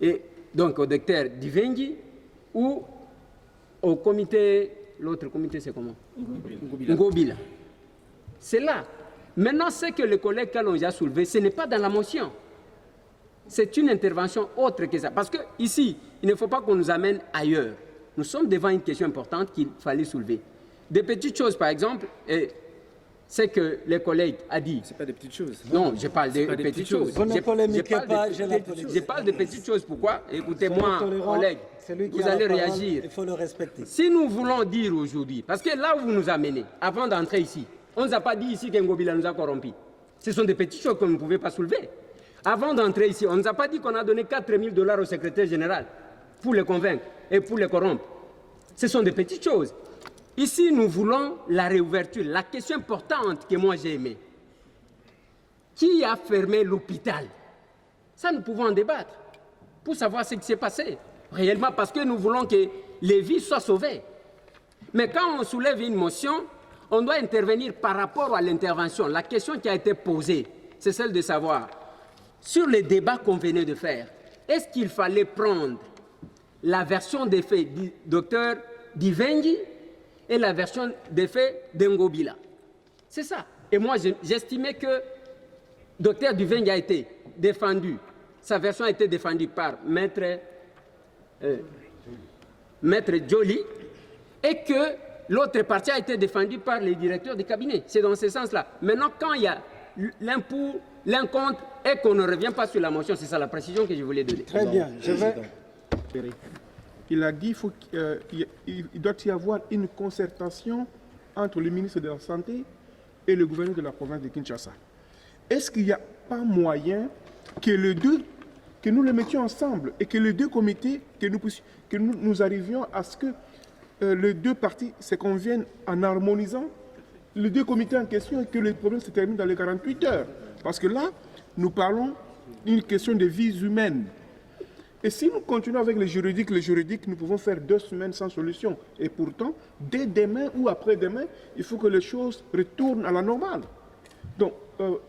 et donc au docteur d'Ivengi, ou au comité, l'autre comité c'est comment? Ngobila. C'est là. Maintenant, ce que le collègue Kalonge a soulevé, ce n'est pas dans la motion. C'est une intervention autre que ça. Parce que ici, il ne faut pas qu'on nous amène ailleurs. Nous sommes devant une question importante qu'il fallait soulever. Des petites choses, par exemple, c'est que les collègues a dit. Ce n'est pas des petites choses. Non, je parle de petites choses. Vous ne polémiquez pas, j'ai la Je parle de petites choses. Pourquoi? Écoutez-moi, collègues, vous allez réagir. Il faut le respecter. Si nous voulons dire aujourd'hui, parce que là où vous nous amenez, avant d'entrer ici, on ne nous a pas dit ici qu'Ngobila nous a corrompus. Ce sont des petites choses que vous ne pouvez pas soulever. Avant d'entrer ici, on ne nous a pas dit qu'on a donné 4 000 $ au secrétaire général pour les convaincre et pour les corrompre. Ce sont des petites choses. Ici, nous voulons la réouverture. La question importante que moi j'ai aimée. Qui a fermé l'hôpital? Ça, nous pouvons en débattre pour savoir ce qui s'est passé réellement, parce que nous voulons que les vies soient sauvées. Mais quand on soulève une motion, on doit intervenir par rapport à l'intervention. La question qui a été posée, c'est celle de savoir, sur les débats qu'on venait de faire, est-ce qu'il fallait prendre la version des faits du docteur Divengi et la version des faits d'Ngobila? C'est ça. Et moi, j'estimais que docteur Divengi a été défendu, sa version a été défendue par Maître Joly, et que l'autre partie a été défendue par les directeurs de cabinet. C'est dans ce sens-là. Maintenant, quand il y a l'un pour, l'un contre, et qu'on ne revient pas sur la motion, c'est ça la précision que je voulais donner. Très bien. Je vais... Il a dit qu'il doit y avoir une concertation entre le ministre de la Santé et le gouverneur de la province de Kinshasa. Est-ce qu'il n'y a pas moyen que les deux, que nous les mettions ensemble et que les deux comités, que nous arrivions à ce que les deux parties se conviennent en harmonisant les deux comités en question et que le problème se termine dans les 48 heures? Parce que là, nous parlons d'une question de vies humaines. Et si nous continuons avec les juridiques, nous pouvons faire 2 semaines sans solution. Et pourtant, dès demain ou après-demain, il faut que les choses retournent à la normale. Donc,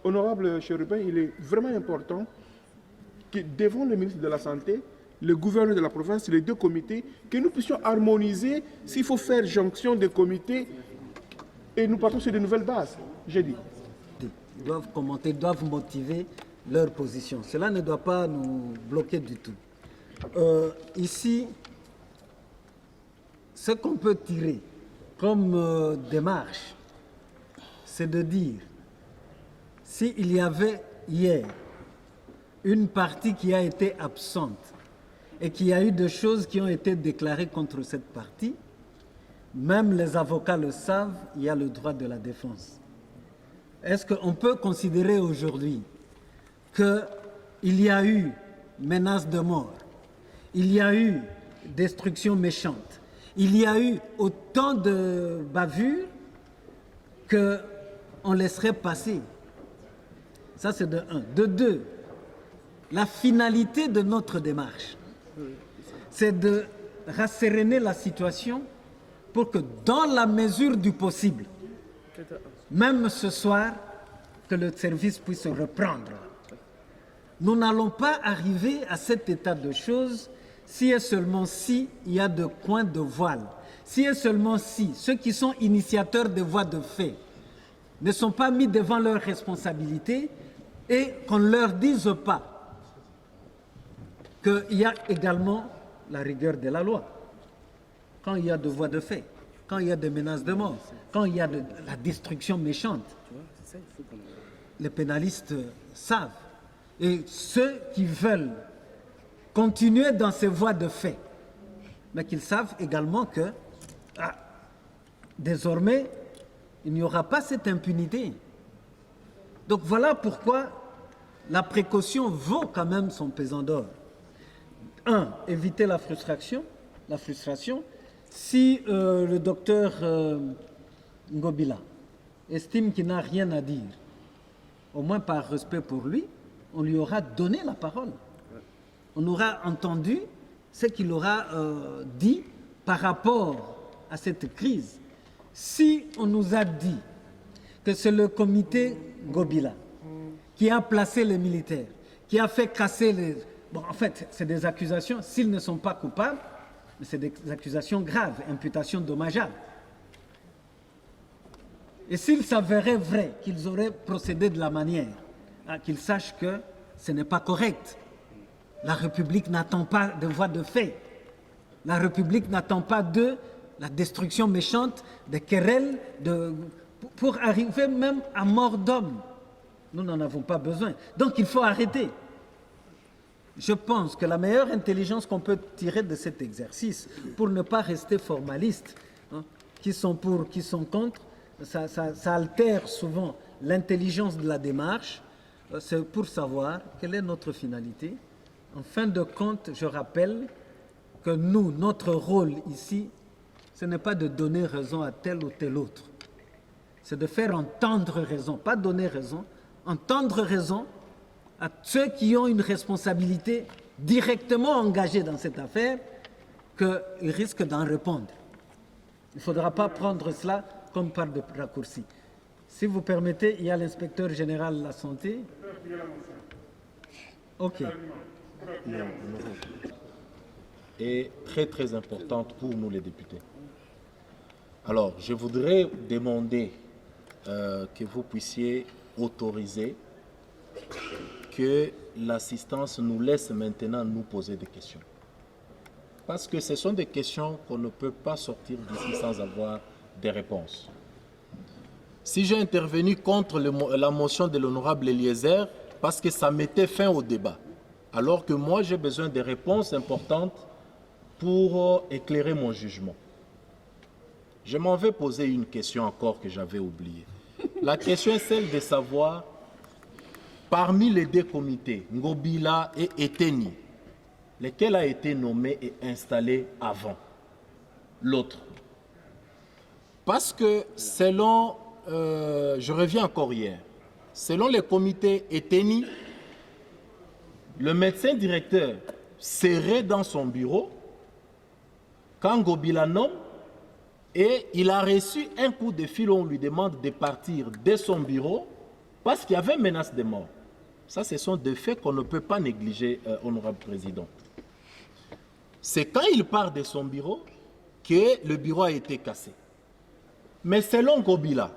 honorable Chérubin, il est vraiment important que devant le ministre de la Santé, le gouverneur de la province, les deux comités, que nous puissions harmoniser s'il faut faire jonction des comités et nous partons sur de nouvelles bases, j'ai dit. Ils doivent commenter, doivent motiver leur position. Cela ne doit pas nous bloquer du tout. Ici, ce qu'on peut tirer comme démarche, c'est de dire, s'il y avait hier une partie qui a été absente et qu'il y a eu des choses qui ont été déclarées contre cette partie, même les avocats le savent, il y a le droit de la défense. Est-ce qu'on peut considérer aujourd'hui qu'il y a eu menace de mort, il y a eu destruction méchante, il y a eu autant de bavures qu'on laisserait passer? Ça, c'est de un. De deux, la finalité de notre démarche, c'est de rasséréner la situation pour que, dans la mesure du possible, même ce soir, que le service puisse reprendre. Nous n'allons pas arriver à cet état de choses si et seulement si il y a de coins de voile, si et seulement si ceux qui sont initiateurs de voies de fait ne sont pas mis devant leurs responsabilités et qu'on ne leur dise pas qu'il y a également la rigueur de la loi. Quand il y a de voies de fait, quand il y a des menaces de mort, quand il y a de la destruction méchante, les pénalistes savent. Et ceux qui veulent continuer dans ces voies de fait, mais qu'ils savent également que désormais, il n'y aura pas cette impunité. Donc voilà pourquoi la précaution vaut quand même son pesant d'or. Éviter la frustration. Si le docteur Ngobila estime qu'il n'a rien à dire, au moins par respect pour lui, on lui aura donné la parole. On aura entendu ce qu'il aura dit par rapport à cette crise. Si on nous a dit que c'est le comité Ngobila qui a placé les militaires, qui a fait casser les... Bon, en fait, c'est des accusations, s'ils ne sont pas coupables, c'est des accusations graves, imputations dommageables. Et s'il s'avérait vrai qu'ils auraient procédé de la manière, qu'ils sachent que ce n'est pas correct. La République n'attend pas de voies de fait. La République n'attend pas de la destruction méchante, des querelles, pour arriver même à mort d'homme. Nous n'en avons pas besoin. Donc il faut arrêter. Je pense que la meilleure intelligence qu'on peut tirer de cet exercice, pour ne pas rester formaliste, qui sont pour, qui sont contre, ça altère souvent l'intelligence de la démarche, c'est pour savoir quelle est notre finalité. En fin de compte, je rappelle que nous, notre rôle ici, ce n'est pas de donner raison à tel ou tel autre. C'est de faire entendre raison, pas donner raison, entendre raison à ceux qui ont une responsabilité directement engagée dans cette affaire, qu'ils risquent d'en répondre. Il ne faudra pas prendre cela comme par de raccourcis. Si vous permettez, il y a l'inspecteur général de la santé. OK. Est très très importante pour nous les députés. Alors, je voudrais demander que vous puissiez autoriser que l'assistance nous laisse maintenant nous poser des questions. Parce que ce sont des questions qu'on ne peut pas sortir d'ici sans avoir des réponses. Si j'ai intervenu contre la motion de l'honorable Eliezer, parce que ça mettait fin au débat, alors que moi j'ai besoin de réponses importantes pour éclairer mon jugement. Je m'en vais poser une question encore que j'avais oubliée. La question est celle de savoir, parmi les deux comités, Ngobila et Eteni, lequel a été nommé et installé avant l'autre? Parce que selon, je reviens encore hier, selon les comités Eteni, le médecin directeur serait dans son bureau quand Ngobila nomme et il a reçu un coup de fil où on lui demande de partir de son bureau parce qu'il y avait menace de mort. Ça, ce sont des faits qu'on ne peut pas négliger, honorable président. C'est quand il part de son bureau que le bureau a été cassé. Mais selon Ngobila,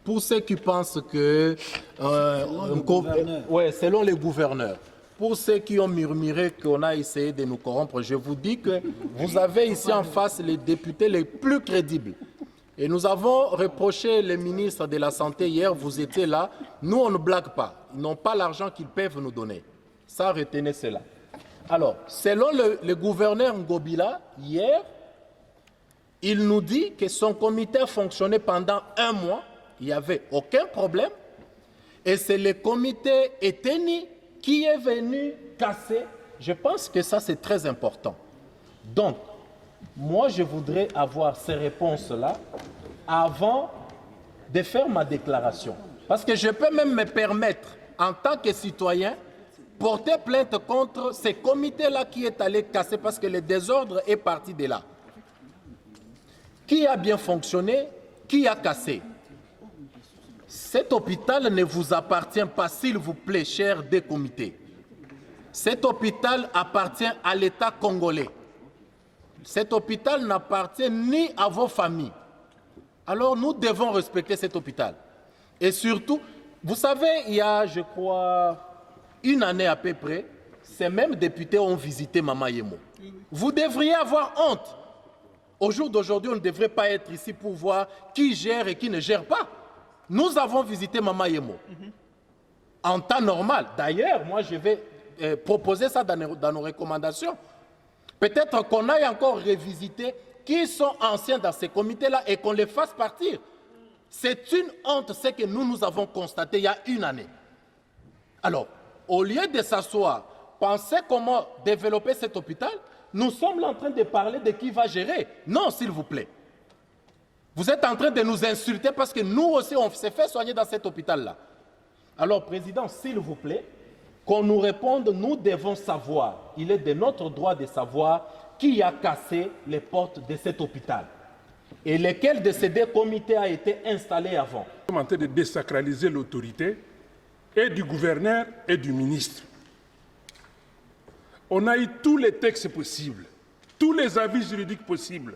pour ceux qui pensent que... selon les gouverneurs. Pour ceux qui ont murmuré qu'on a essayé de nous corrompre, je vous dis que vous avez ici en face les députés les plus crédibles. Et nous avons reproché les ministres de la Santé hier, vous étiez là. Nous, on ne blague pas. Ils n'ont pas l'argent qu'ils peuvent nous donner. Ça, retenez cela. Alors, selon le gouverneur Ngobila, hier, il nous dit que son comité a fonctionné pendant 1 mois. Il n'y avait aucun problème. Et c'est le comité Eteni qui est venu casser. Je pense que ça, c'est très important. Donc, moi, je voudrais avoir ces réponses-là avant de faire ma déclaration. Parce que je peux même me permettre, en tant que citoyen, porter plainte contre ces comités-là qui est allé casser parce que le désordre est parti de là. Qui a bien fonctionné? Qui a cassé? Cet hôpital ne vous appartient pas, s'il vous plaît, chers des comités. Cet hôpital appartient à l'État congolais. Cet hôpital n'appartient ni à vos familles. Alors nous devons respecter cet hôpital. Et surtout, vous savez, il y a, je crois, 1 année à peu près, ces mêmes députés ont visité Mama Yemo. Vous devriez avoir honte. Au jour d'aujourd'hui, on ne devrait pas être ici pour voir qui gère et qui ne gère pas. Nous avons visité Mama Yemo en temps normal. D'ailleurs, moi, je vais proposer ça dans nos recommandations. Peut-être qu'on aille encore revisiter qui sont anciens dans ces comités-là et qu'on les fasse partir. C'est une honte, ce que nous avons constaté il y a une année. Alors, au lieu de s'asseoir, penser comment développer cet hôpital, nous sommes là en train de parler de qui va gérer. Non, s'il vous plaît. Vous êtes en train de nous insulter parce que nous aussi, on s'est fait soigner dans cet hôpital-là. Alors, Président, s'il vous plaît, qu'on nous réponde, nous devons savoir. Il est de notre droit de savoir qui a cassé les portes de cet hôpital et lequel de ces deux comités a été installé avant. Nous sommes en train de désacraliser l'autorité et du gouverneur et du ministre. On a eu tous les textes possibles, tous les avis juridiques possibles.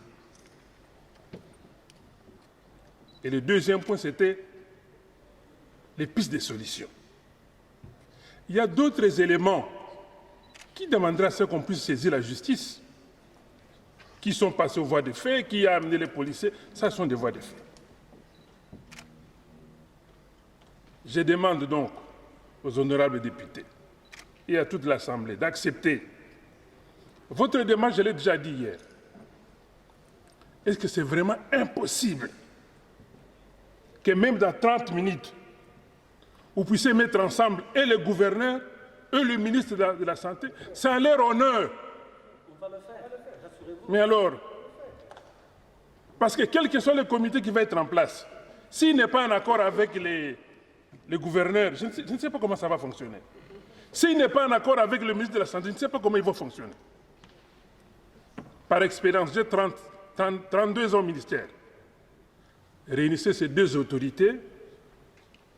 Et le deuxième point, c'était les pistes de solutions. Il y a d'autres éléments qui demanderaient à ce qu'on puisse saisir la justice, qui sont passés aux voies de fait, qui a amené les policiers. Ça sont des voies de fait. Je demande donc aux honorables députés et à toute l'Assemblée d'accepter votre demande, je l'ai déjà dit hier. Est-ce que c'est vraiment impossible que même dans 30 minutes, vous puissiez mettre ensemble et le gouverneur et le ministre de la Santé? C'est en leur honneur. Mais alors, parce que quel que soit le comité qui va être en place, s'il n'est pas en accord avec les gouverneurs, je ne sais pas comment ça va fonctionner. S'il n'est pas en accord avec le ministre de la Santé, je ne sais pas comment il va fonctionner. Par expérience, j'ai 32 ans au ministère. Réunissez ces deux autorités.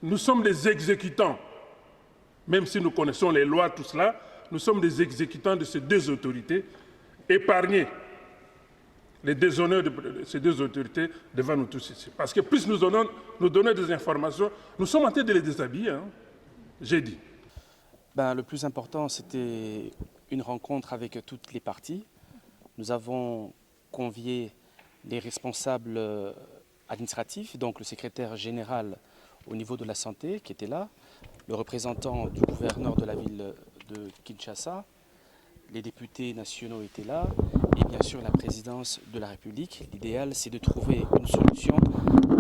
Nous sommes des exécutants. Même si nous connaissons les lois, tout cela, nous sommes des exécutants de ces deux autorités. Épargnez les déshonneurs de ces deux autorités devant nous tous ici. Parce que plus nous donnons des informations, nous sommes en train de les déshabiller. Hein. J'ai dit. Le plus important, c'était une rencontre avec toutes les parties. Nous avons convié les responsables administratifs, donc le secrétaire général au niveau de la santé qui était là, le représentant du gouverneur de la ville de Kinshasa, les députés nationaux étaient là, et bien sûr la présidence de la République. L'idéal, c'est de trouver une solution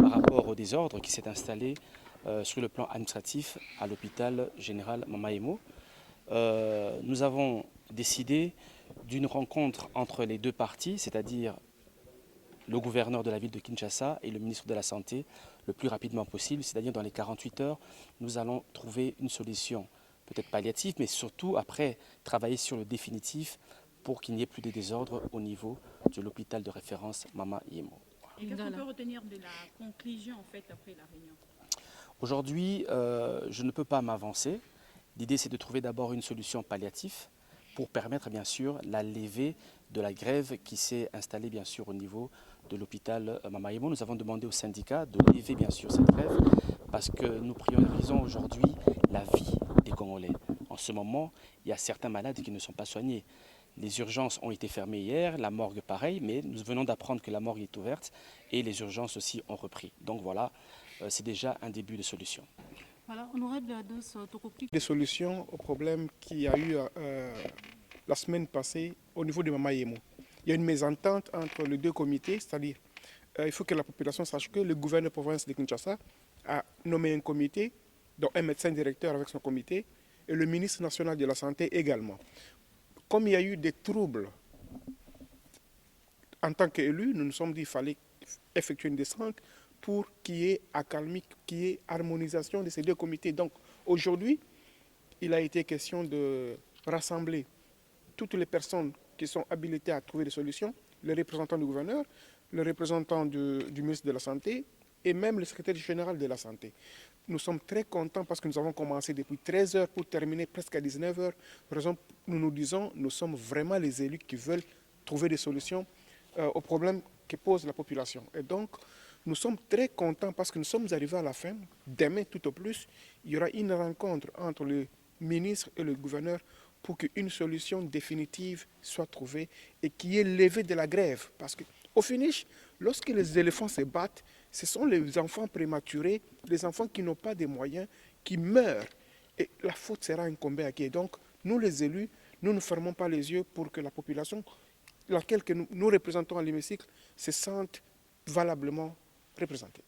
par rapport au désordre qui s'est installé sur le plan administratif à l'hôpital général Mama Yemo. Nous avons décidé d'une rencontre entre les deux parties, c'est-à-dire le gouverneur de la ville de Kinshasa et le ministre de la Santé, le plus rapidement possible, c'est-à-dire dans les 48 heures, nous allons trouver une solution, peut-être palliative, mais surtout après travailler sur le définitif pour qu'il n'y ait plus de désordre au niveau de l'hôpital de référence Mama Yemo. Et qu'est-ce qu'on peut retenir de la conclusion en fait après la réunion? Aujourd'hui, je ne peux pas m'avancer. L'idée, c'est de trouver d'abord une solution palliative pour permettre, bien sûr, la levée de la grève qui s'est installée, bien sûr, au niveau de l'hôpital Mama Yemo. Nous avons demandé au syndicat de lever, bien sûr, cette grève parce que nous priorisons aujourd'hui la vie des Congolais. En ce moment, il y a certains malades qui ne sont pas soignés. Les urgences ont été fermées hier, la morgue pareil, mais nous venons d'apprendre que la morgue est ouverte et les urgences aussi ont repris. Donc voilà, c'est déjà un début de solution. Voilà, honorable des solutions au problème qu'il y a eu la semaine passée au niveau de Mama Yemo. Il y a une mésentente entre les deux comités, c'est-à-dire il faut que la population sache que le gouverneur provincial de Kinshasa a nommé un comité, dont un médecin directeur avec son comité, et le ministre national de la Santé également. Comme il y a eu des troubles, en tant qu'élu, nous nous sommes dit qu'il fallait effectuer une descente pour qu'il y ait accalmie, qu'il y ait harmonisation de ces deux comités. Donc aujourd'hui, il a été question de rassembler toutes les personnes qui sont habilitées à trouver des solutions, les représentants du gouverneur, le représentant du ministre de la Santé et même le secrétaire général de la Santé. Nous sommes très contents parce que nous avons commencé depuis 13 heures pour terminer presque à 19 heures. Par exemple, nous nous disons, nous sommes vraiment les élus qui veulent trouver des solutions aux problèmes que pose la population. Et donc, nous sommes très contents parce que nous sommes arrivés à la fin. Demain, tout au plus, il y aura une rencontre entre le ministre et le gouverneur pour qu'une solution définitive soit trouvée et qu'il y ait levé de la grève. Parce qu'au finish, lorsque les éléphants se battent, ce sont les enfants prématurés, les enfants qui n'ont pas de moyens, qui meurent. Et la faute sera incombée à qui? Donc, nous les élus, nous ne fermons pas les yeux pour que la population, laquelle que nous représentons à l'hémicycle, se sente valablement représentée.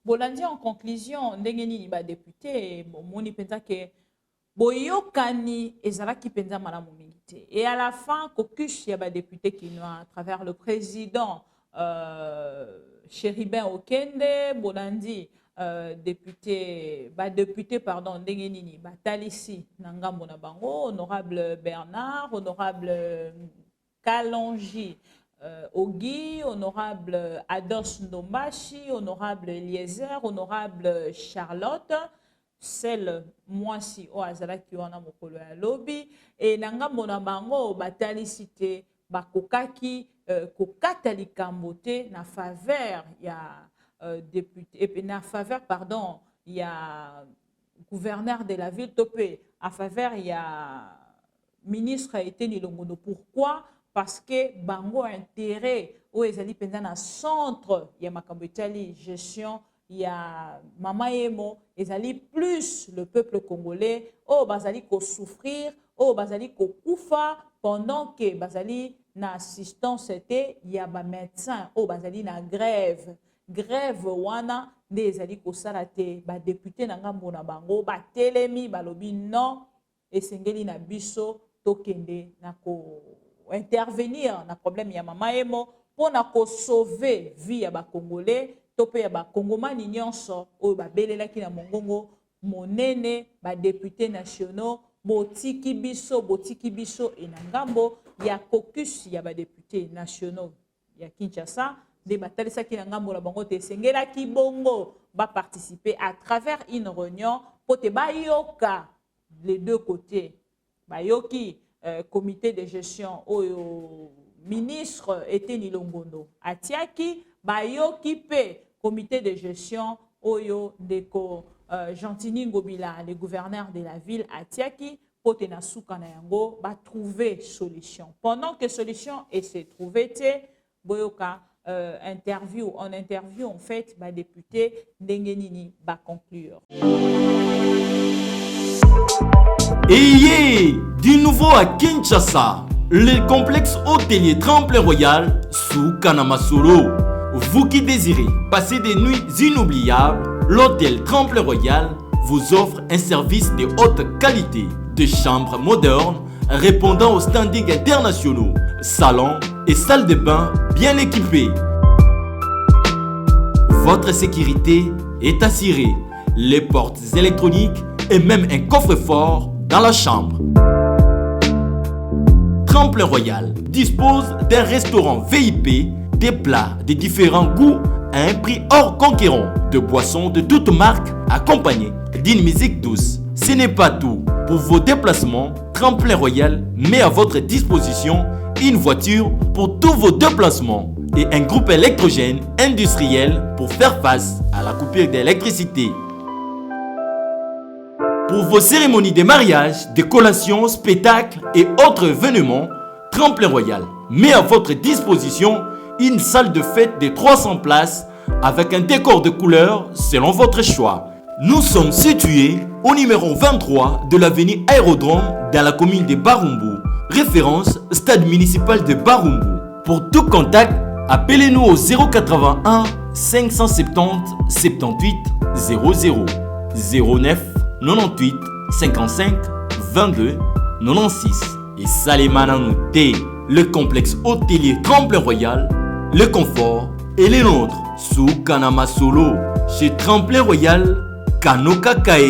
Bolandi, en conclusion, ndenge nini ba député moni penza ke boyokani ezalaki penza malamu mingi te. Et à la fin, caucus ya ba député qui nous à travers le président Chéribin Okende, Bolandi député pardon ndenge nini batalisi na ngambo na bango, honorable Bernard, honorable Kalonji Ogi, honorable Ados Ndombashi, honorable Eliezer, honorable Charlotte, celle Mwasi o azalaki wana mokolo ya lobi, et nanga mona bango batalicité bakokaki kokata likambo te na faveur ya député et na faveur pardon ya gouverneur de la ville topé à faveur ya ministre Eteni Longondo. Pourquoi? Parce que bango intérêt ou ezali penza na centre ya makambo etali gestion ya mama emo ezali plus le peuple congolais o bazali ko souffrir o bazali ko kufa pendant que bazali na assistance était ya ba médecin o bazali na grève wana nde ezali ko sala te ba député na ngambo na bango ba telemi balobi non esengeli na biso tokende na ko intervenir na problème ya mama emo pour na ko sauver vie ya ba congolais topé ya ba kongomani nyonso o ba belelaki na mongongo monene ba députés nationaux botiki biso e na ngambo ya caucus ya ba députés nationaux ya Kinshasa de batalisaki na ngambo la bango te sengelaki bongo ba participer à travers une réunion pour te bayoka les deux côtés bayoki comité de gestion au ministre Eteni Longondo atiaki bayoki pe comité de gestion oyo deko Gentini Ngobila le gouverneur de la ville atiaki pour te na suka na yango ba trouver solution pendant que solution et se trouver te boyoka interview en fait ba député ndenge nini ba conclure. Et du nouveau à Kinshasa, le complexe hôtelier Tremplin Royal sous Kanamasolo. Vous qui désirez passer des nuits inoubliables, l'hôtel Tremplin Royal vous offre un service de haute qualité, de chambres modernes répondant aux standards internationaux, salons et salles de bain bien équipées. Votre sécurité est assurée, les portes électroniques et même un coffre-fort dans la chambre. Tremplin Royal dispose d'un restaurant VIP, des plats de différents goûts à un prix hors conquérant, de boissons de toutes marques accompagnées d'une musique douce. Ce n'est pas tout. Pour vos déplacements, Tremplin Royal met à votre disposition une voiture pour tous vos déplacements et un groupe électrogène industriel pour faire face à la coupure d'électricité. Pour vos cérémonies de mariage, de collations, spectacles et autres événements, Tremplin Royal met à votre disposition une salle de fête de 300 places avec un décor de couleurs selon votre choix. Nous sommes situés au numéro 23 de l'avenue Aérodrome dans la commune de Barumbu, référence stade municipal de Barumbu. Pour tout contact, appelez-nous au 081 570 78 00 09 98 55 22 96 et Salimana Nouté, le complexe hôtelier Tremplin Royal, le confort et les nôtres sous Kanama Solo chez Tremplin Royal Kanoka Kae.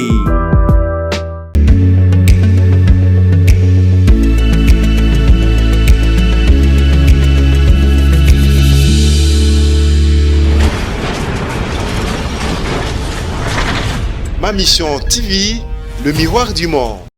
Ma mission TV, le miroir du monde.